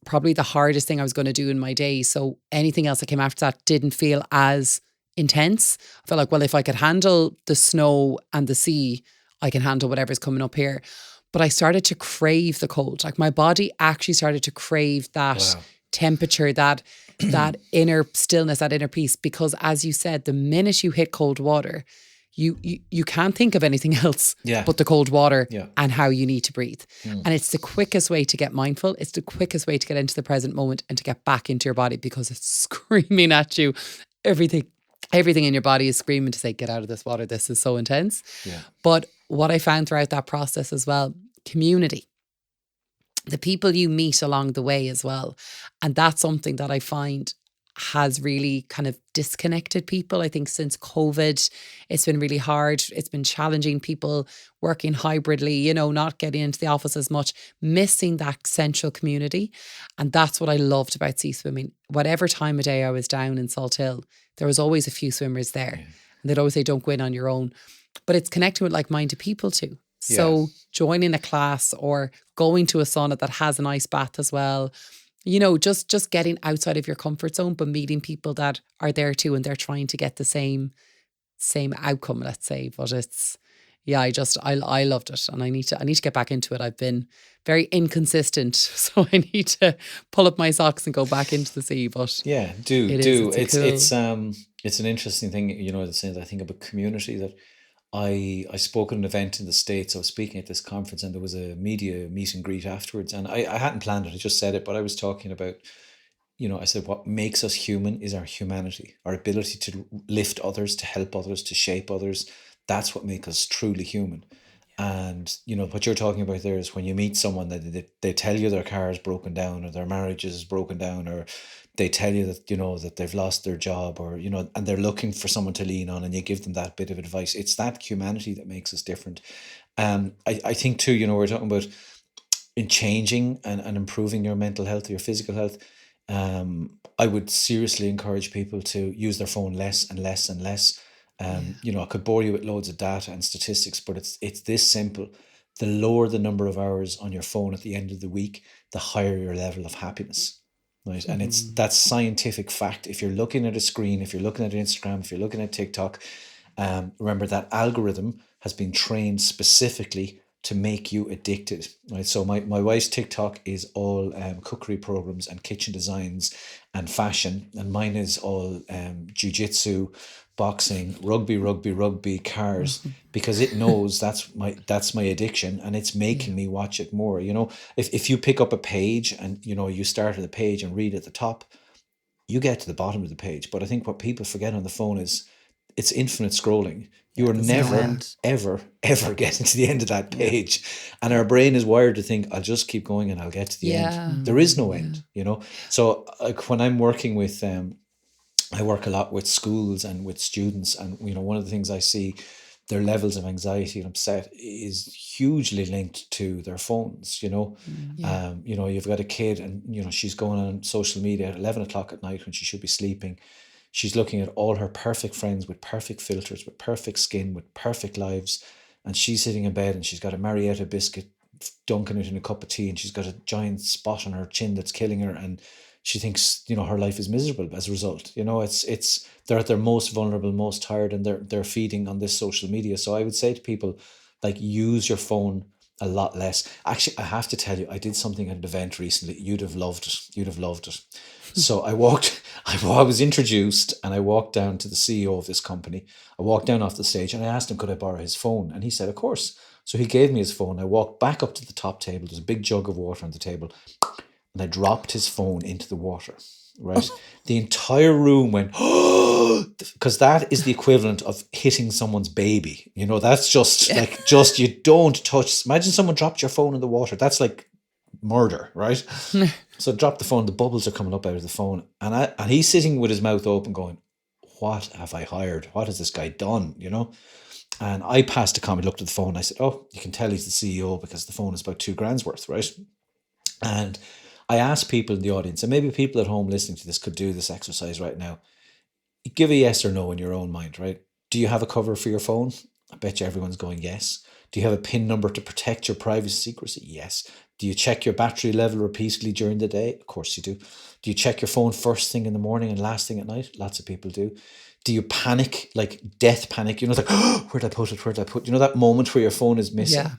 probably the hardest thing I was going to do in my day. So anything else that came after that didn't feel as intense. I felt like, well, if I could handle the snow and the sea, I can handle whatever's coming up here. But I started to crave the cold. Like, my body actually started to crave that temperature, that inner stillness, that inner peace. Because as you said, the minute you hit cold water, you can't think of anything else but the cold water and how you need to breathe. And it's the quickest way to get mindful. It's the quickest way to get into the present moment and to get back into your body, because it's screaming at you. Everything in your body is screaming to say, get out of this water. This is so intense. Yeah. But what I found throughout that process as well, community, the people you meet along the way as well. And that's something that I find has really kind of disconnected people. I think since COVID, it's been really hard. It's been challenging, people working hybridly, not getting into the office as much, missing that central community. And that's what I loved about sea swimming. Whatever time of day I was down in Salt Hill, there was always a few swimmers there. Yeah. And they'd always say, don't go in on your own. But it's connecting with like-minded people too. So joining a class or going to a sauna that has an ice bath as well, just getting outside of your comfort zone, but meeting people that are there too, and they're trying to get the same outcome, let's say. But it's, I loved it, and I need to get back into it. I've been very inconsistent, so I need to pull up my socks and go back into the sea. But it's an interesting thing, the thing I think about community, that I spoke at an event in the States. I was speaking at this conference, and there was a media meet and greet afterwards. And I hadn't planned it, I just said it, but I was talking about, I said, what makes us human is our humanity, our ability to lift others, to help others, to shape others. That's what makes us truly human. And, what you're talking about there is when you meet someone that they tell you their car is broken down, or their marriage is broken down, or they tell you that, that they've lost their job, or, and they're looking for someone to lean on, and you give them that bit of advice. It's that humanity that makes us different. I think too, we're talking about in changing and improving your mental health, your physical health. I would seriously encourage people to use their phone less and less and less. I could bore you with loads of data and statistics, but it's this simple. The lower the number of hours on your phone at the end of the week, the higher your level of happiness. Right. And that's scientific fact. If you're looking at a screen, if you're looking at Instagram, if you're looking at TikTok, remember that algorithm has been trained specifically to make you addicted, right? So my wife's TikTok is all cookery programs and kitchen designs and fashion, and mine is all jiu-jitsu, boxing, rugby, cars, because it knows that's my addiction, and it's making me watch it more. You know, if you pick up a page and you start at the page and read at the top, you get to the bottom of the page. But I think what people forget on the phone is it's infinite scrolling. You are never, ever getting to the end of that page. And our brain is wired to think, I'll just keep going and I'll get to the end. There is no end, So like when I'm working with, I work a lot with schools and with students. And, one of the things I see, their levels of anxiety and upset is hugely linked to their phones, you've got a kid and, she's going on social media at 11 o'clock at night when she should be sleeping. She's looking at all her perfect friends with perfect filters, with perfect skin, with perfect lives. And she's sitting in bed and she's got a Marietta biscuit, dunking it in a cup of tea, and she's got a giant spot on her chin that's killing her. And she thinks, her life is miserable as a result. They're at their most vulnerable, most tired, and they're feeding on this social media. So I would say to people, like, use your phone a lot less. Actually, I have to tell you, I did something at an event recently. You'd have loved it. So I was introduced and I walked down to the CEO of this company. I walked down off the stage and I asked him, could I borrow his phone? And he said, of course. So he gave me his phone. I walked back up to the top table. There's a big jug of water on the table. And I dropped his phone into the water, right? The entire room went, because that is the equivalent of hitting someone's baby. That's just you don't touch. Imagine someone dropped your phone in the water. That's like murder, right? So drop the phone, the bubbles are coming up out of the phone. And he's sitting with his mouth open going, what have I hired? What has this guy done? And I passed a comment, looked at the phone, and I said, oh, you can tell he's the CEO because the phone is about $2,000 worth, right? And I asked people in the audience, and maybe people at home listening to this could do this exercise right now. Give a yes or no in your own mind, right? Do you have a cover for your phone? I bet you everyone's going yes. Do you have a PIN number to protect your privacy secrecy? Yes. Do you check your battery level repeatedly during the day? Of course you do. Do you check your phone first thing in the morning and last thing at night? Lots of people do. Do you panic, like death panic? Like, oh, where'd I put it? That moment where your phone is missing? Yeah.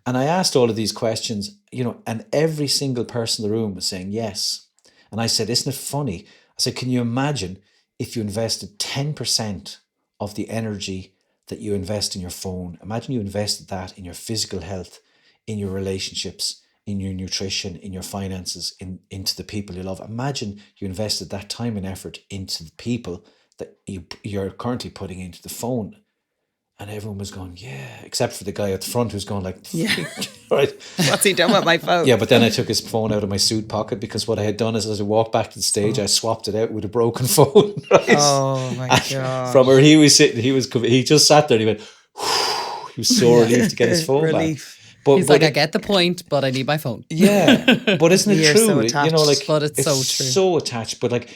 And I asked all of these questions, and every single person in the room was saying yes. And I said, isn't it funny? I said, can you imagine if you invested 10% of the energy that you invest in your phone? Imagine you invested that in your physical health, in your relationships, in your nutrition, in your finances, into the people you love. Imagine you invested that time and effort into the people that you're currently putting into the phone. And everyone was going, yeah, except for the guy at the front who's going like, yeah, right. What's he done with my phone? Yeah, but then I took his phone out of my suit pocket, because what I had done is, as I walked back to the stage, I swapped it out with a broken phone. Right? Oh my God. From where he was sitting, he just sat there and he went, whew, he was so relieved to get his phone back. But he's like, I get the point, but I need my phone. Yeah, but isn't it true? So attached. But it's so true. So attached. But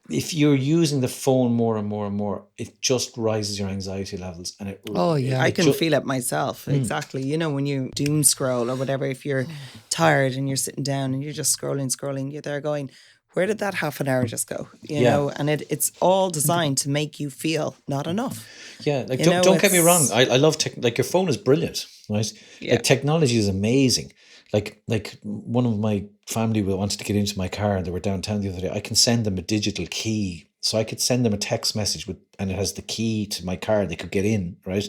if you're using the phone more and more and more, it just rises your anxiety levels. And I can feel it myself. Exactly. When you doom scroll or whatever, if you're tired and you're sitting down and you're just scrolling, you're there going, where did that half an hour just go? You know, and it's all designed to make you feel not enough. Yeah, like don't get me wrong. I love like your phone is brilliant, right? Yeah. Like technology is amazing. Like one of my family wanted to get into my car and they were downtown the other day. I can send them a digital key, so I could send them a text message and it has the key to my car. They could get in, right?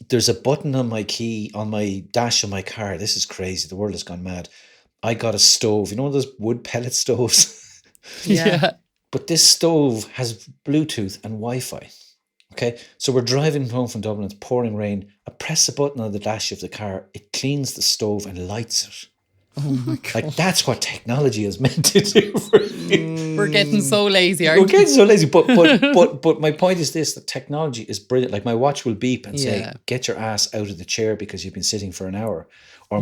There's a button on my key on my dash of my car. This is crazy. The world has gone mad. I got a stove, one of those wood pellet stoves. Yeah. But this stove has Bluetooth and Wi-Fi. Okay. So we're driving home from Dublin, it's pouring rain. I press a button on the dash of the car, it cleans the stove and lights it. Oh my God. Like that's what technology is meant to do for you. We're getting so lazy, aren't we? We're getting so lazy. But my point is this, that technology is brilliant. Like my watch will beep and say, get your ass out of the chair because you've been sitting for an hour. Or I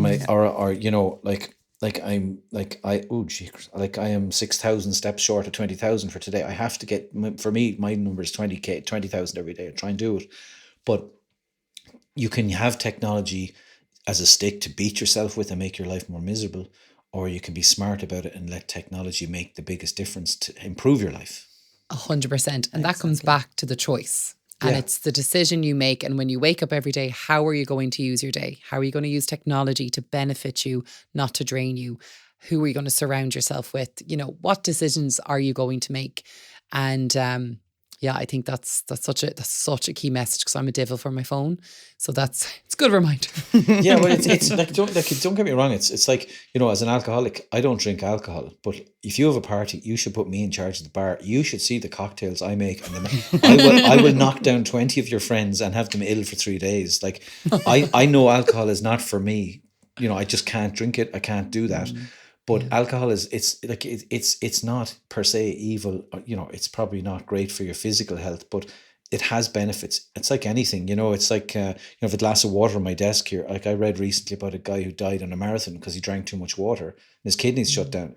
am 6,000 steps short of 20,000 for today. I have to get, for me, my number is 20,000 every day. I try and do it. But you can have technology as a stick to beat yourself with and make your life more miserable, or you can be smart about it and let technology make the biggest difference to improve your life. 100%. And that comes back to the choice. And Yeah. it's the decision you make. And when you wake up every day, how are you going to use your day? How are you going to use technology to benefit you, not to drain you? Who are you going to surround yourself with? You know, what decisions are you going to make? And yeah, I think that's such a key message, because I'm a devil for my phone. So it's a good reminder. Yeah, well, it's like don't get me wrong. It's like, you know, as an alcoholic, I don't drink alcohol, but if you have a party, you should put me in charge of the bar. You should see the cocktails I make, and I will knock down 20 of your friends and have them ill for 3 days. Like, I know alcohol is not for me. You know, I just can't drink it. I can't do that. But alcohol it's not per se evil. You know, it's probably not great for your physical health, but it has benefits. It's like anything, you know. It's like you know, the glass of water on my desk here. Like, I read recently about a guy who died on a marathon because he drank too much water and his kidneys shut down.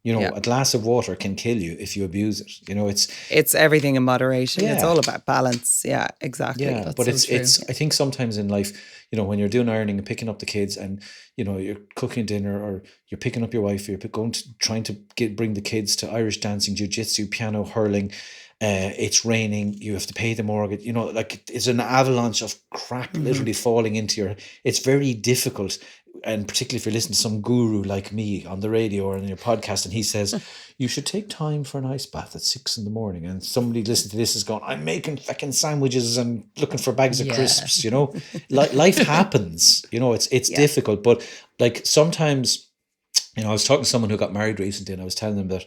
You know, a glass of water can kill you if you abuse it. You know, It's everything in moderation. It's Yeah. all about balance. Yeah, exactly. yeah, That's but so true. it's I think sometimes in life, you know, when you're doing ironing and picking up the kids, and you know, you're cooking dinner, or you're picking up your wife, or you're trying to bring the kids to Irish dancing, jiu-jitsu, piano, hurling. It's raining. You have to pay the mortgage. You know, like, it's an avalanche of crap literally falling into your. It's very difficult, and particularly if you're listening to some guru like me on the radio or in your podcast, and he says you should take time for an ice bath at 6 a.m, and somebody listening to this is going, I'm making fucking sandwiches and looking for bags of crisps. You know, life happens. You know, it's difficult, but like, sometimes, you know, I was talking to someone who got married recently, and I was telling them that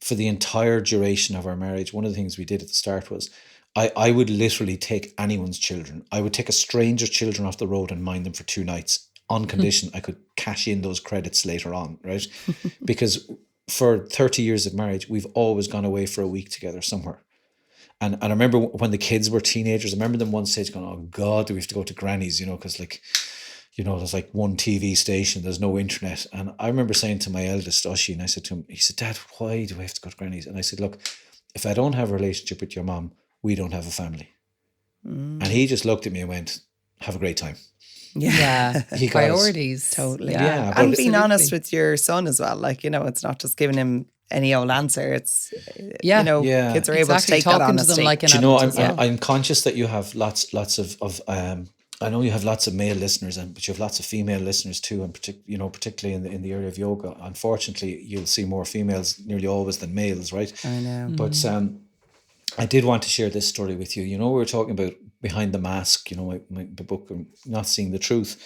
for the entire duration of our marriage, one of the things we did at the start was I would literally take anyone's children. I would take a stranger's children off the road and mind them for 2 nights, on condition I could cash in those credits later on, right? Because for 30 years of marriage, we've always gone away for a week together somewhere. And I remember when the kids were teenagers, I remember them one stage going, oh God, do we have to go to Granny's, you know, because, like, you know, there's like one TV station, there's no internet. And I remember saying to my eldest, Oshi, and I said to him, he said, Dad, why do I have to go to Granny's? And I said, look, if I don't have a relationship with your mom, we don't have a family. And he just looked at me and went, have a great time. Yeah. He goes, Priorities. Totally. Yeah, but And being absolutely. honest with your son as well. Like, you know, it's not just giving him any old answer. It's, Yeah. you know, Yeah. kids are able to Exactly. take that Talking to honesty. them like an Do you know, adult as well. I'm conscious that you have lots of I know you have lots of male listeners, but you have lots of female listeners too, and particularly in the area of yoga. Unfortunately, you'll see more females nearly always than males, right? I know. But I did want to share this story with you. You know, we were talking about Behind the Mask, you know, my book, Not Seeing the Truth.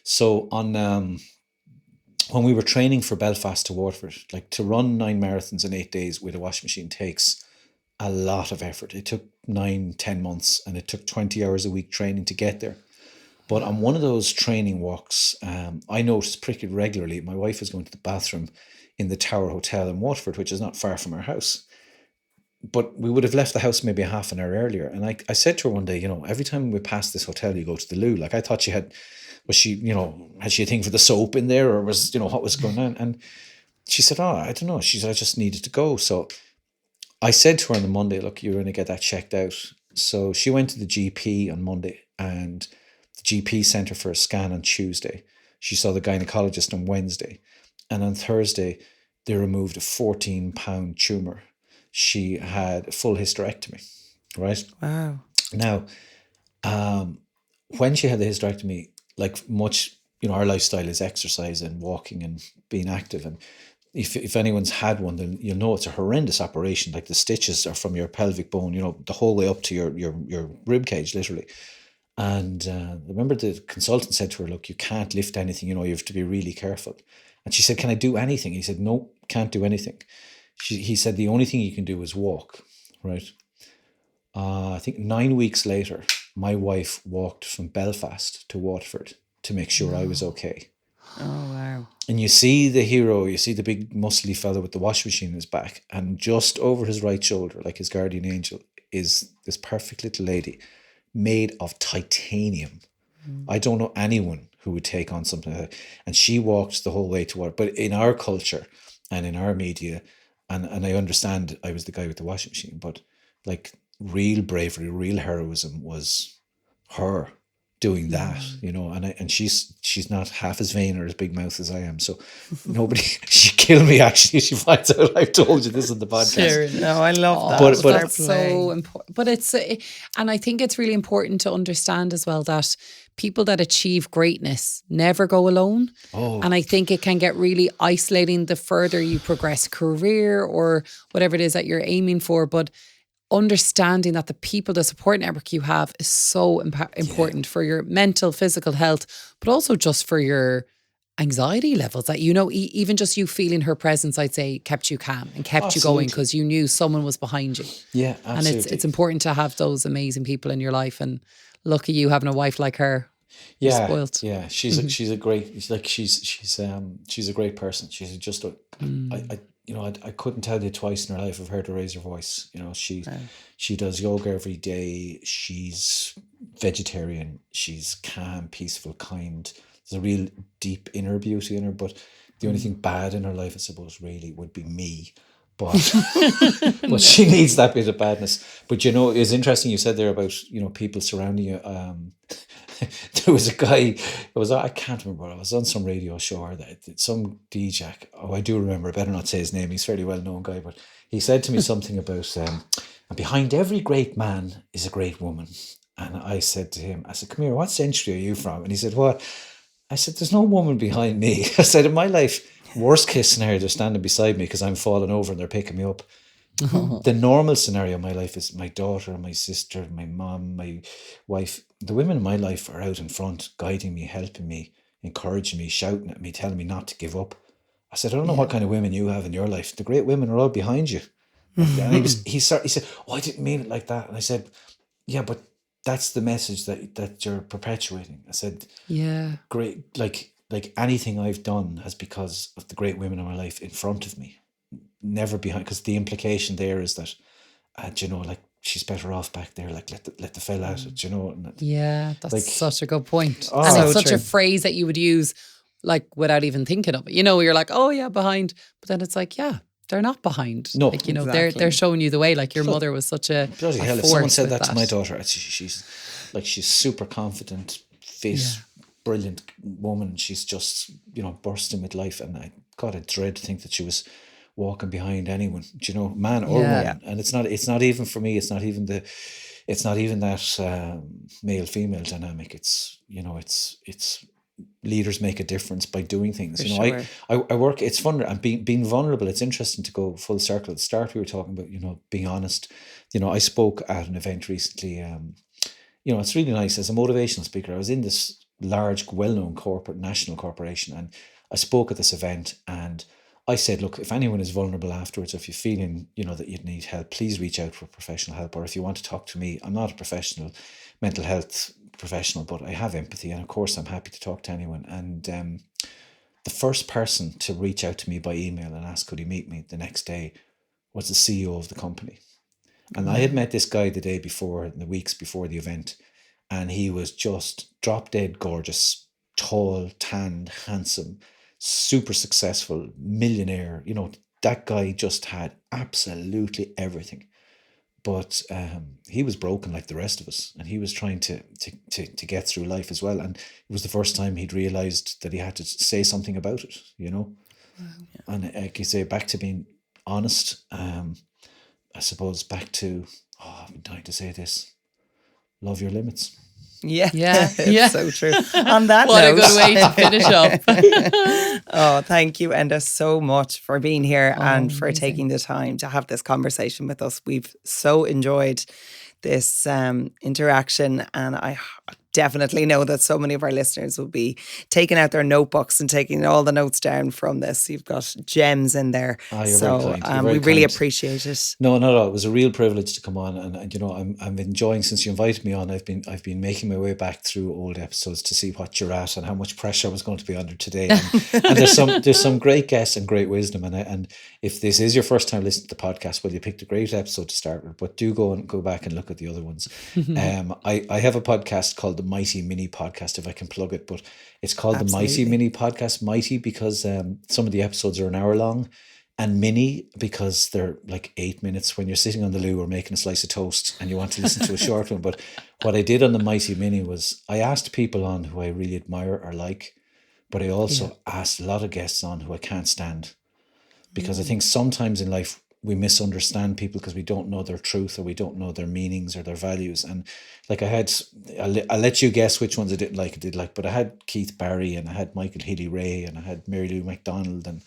So on when we were training for Belfast to Waterford, like, to run 9 marathons in 8 days with a washing machine takes a lot of effort. It took 9-10 months, and it took 20 hours a week training to get there. But on one of those training walks, I noticed pretty regularly my wife was going to the bathroom in the Tower Hotel in Waterford, which is not far from our house. But we would have left the house maybe a half an hour earlier. And I said to her one day, you know, every time we pass this hotel, you go to the loo. Like, I thought had she a thing for the soap in there, or was, you know, what was going on? And she said, oh, I don't know. She said, I just needed to go. So I said to her on the Monday, look, you're going to get that checked out. So she went to the GP on Monday, and the GP sent her for a scan on Tuesday. She saw the gynecologist on Wednesday. And on Thursday, they removed a 14-pound tumour. She had a full hysterectomy, right? Wow. Now, when she had the hysterectomy, like, much, you know, our lifestyle is exercise and walking and being active. And if anyone's had one, then you'll know it's a horrendous operation. Like, the stitches are from your pelvic bone, you know, the whole way up to your rib cage, literally. And I remember the consultant said to her, look, you can't lift anything, you know, you have to be really careful. And she said, can I do anything? He said, no, can't do anything. He said, the only thing you can do is walk, right? I think 9 weeks later, my wife walked from Belfast to Waterford to make sure I was okay. Oh, wow. And you see the hero, you see the big muscly fella with the washing machine in his back, and just over his right shoulder, like his guardian angel, is this perfect little lady made of titanium. I don't know anyone who would take on something like that. And she walked the whole way to work. But in our culture and in our media, and I understand I was the guy with the washing machine, but like, real bravery, real heroism was her doing that, you know, and she's not half as vain or as big mouth as I am. So nobody, she'd kill me actually if she finds out I've told you this on the podcast. Sure. No, I love that. But That's so important. But it's, and I think it's really important to understand as well that people that achieve greatness never go alone. And I think it can get really isolating the further you progress career or whatever it is that you're aiming for. But understanding that the people, the support network you have is so important for your mental, physical health, but also just for your anxiety levels, that, you know, even just you feeling her presence, I'd say, kept you calm and kept you going because you knew someone was behind you. Yeah, absolutely. And it's important to have those amazing people in your life, and lucky you having a wife like her. Yeah, You're spoiled. yeah, she's a great, like she's a great person. She's just I couldn't tell you twice in her life I've heard her raise her voice. You know, she does yoga every day. She's vegetarian. She's calm, peaceful, kind. There's a real deep inner beauty in her. But the only thing bad in her life, I suppose, really would be me. But but she needs that bit of badness. But you know, it's interesting you said there about, you know, people surrounding you. There was a guy, I can't remember, I was on some radio show or some DJ. Oh, I do remember, I better not say his name, he's a fairly well known guy, but he said to me something about, and behind every great man is a great woman. And I said to him, I said, come here, what century are you from? And he said, what? I said, there's no woman behind me. I said, in my life, worst case scenario, they're standing beside me because I'm falling over and they're picking me up. The normal scenario in my life is my daughter, my sister, my mom, my wife. The women in my life are out in front, guiding me, helping me, encouraging me, shouting at me, telling me not to give up. I said, I don't know what kind of women you have in your life. The great women are all behind you. And he said, oh, I didn't mean it like that. And I said, yeah, but that's the message that you're perpetuating. I said, yeah, great. Like anything I've done has because of the great women in my life in front of me. Never behind, because the implication there is that, you know, like she's better off back there. Like let the fella at it, you know. And yeah, that's like, such a good point. Oh, and it's such a phrase that you would use, like without even thinking of it. You know, you're like, oh yeah, behind, but then it's like, yeah, they're not behind. No, like, you know, they're showing you the way. Like your mother was such a bloody hell. If someone said that to my daughter, she's super confident, fit, brilliant woman. She's just, you know, bursting with life, and I dread to think that she was walking behind anyone, you know, man or woman. And it's not even for me, it's not even that male female dynamic. It's, you know, it's leaders make a difference by doing things. For you know, sure. I work, it's fun, and being vulnerable. It's interesting to go full circle. At the start we were talking about, you know, being honest. You know, I spoke at an event recently. You know, it's really nice as a motivational speaker. I was in this large, well-known national corporation, and I spoke at this event, and I said, look, if anyone is vulnerable afterwards, if you're feeling, you know, that you'd need help, please reach out for professional help. Or if you want to talk to me, I'm not a professional mental health professional, but I have empathy. And of course, I'm happy to talk to anyone. And the first person to reach out to me by email and ask, could he meet me the next day, was the CEO of the company. And I had met this guy the day before, in the weeks before the event, and he was just drop dead gorgeous, tall, tanned, handsome, super successful, millionaire. You know, that guy just had absolutely everything. But he was broken like the rest of us, and he was trying to get through life as well. And it was the first time he'd realised that he had to say something about it, you know. Wow. And like you say, back to being honest, I suppose back to, I've been dying to say this, love your limits. Yeah, it's so true. On that what note, a good way to finish up. Oh, thank you, Enda, so much for being here and for taking the time to have this conversation with us. We've so enjoyed this interaction, and I definitely know that so many of our listeners will be taking out their notebooks and taking all the notes down from this. You've got gems in there. So we really appreciate it. No, it was a real privilege to come on, and you know, I'm enjoying, since you invited me on, I've been making my way back through old episodes to see what you're at and how much pressure I was going to be under today. And there's some great guests and great wisdom, and if this is your first time listening to the podcast, well, you picked a great episode to start with, but do go back and look at the other ones. I have a podcast called the Mighty Mini Podcast, if I can plug it, but it's called the Mighty Mini Podcast. Mighty because some of the episodes are an hour long, and mini because they're like 8 minutes when you're sitting on the loo or making a slice of toast and you want to listen to a short one. But what I did on the Mighty Mini was I asked people on who I really admire or like, but I also asked a lot of guests on who I can't stand, because I think sometimes in life we misunderstand people because we don't know their truth, or we don't know their meanings or their values. And like I'll let you guess which ones I didn't like. But I had Keith Barry, and I had Michael Healy-Rae, and I had Mary Lou McDonald, and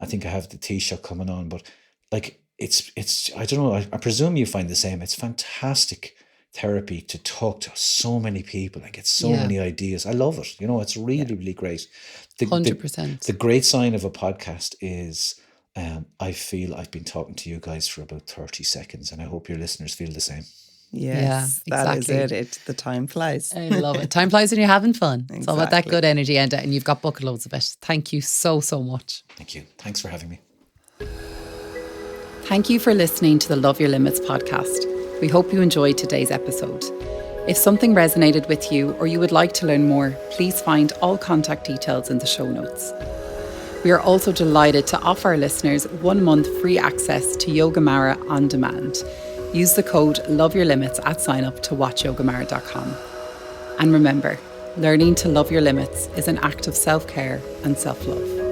I think I have the Taoiseach coming on. But like it's I don't know, I presume you find the same. It's fantastic therapy to talk to so many people and get so many ideas. I love it. You know, it's really, really great. 100%. The great sign of a podcast is I feel I've been talking to you guys for about 30 seconds, and I hope your listeners feel the same. Yes, that is it. The time flies. I love it. Time flies when you're having fun. Exactly. It's all about that good energy, Enda, and you've got bucket loads of it. Thank you so, so much. Thank you. Thanks for having me. Thank you for listening to the Love Your Limits podcast. We hope you enjoyed today's episode. If something resonated with you or you would like to learn more, please find all contact details in the show notes. We are also delighted to offer our listeners 1 month free access to Yogamara on demand. Use the code LOVEYOURLIMITS at sign up to watchyogamara.com. And remember, learning to love your limits is an act of self-care and self-love.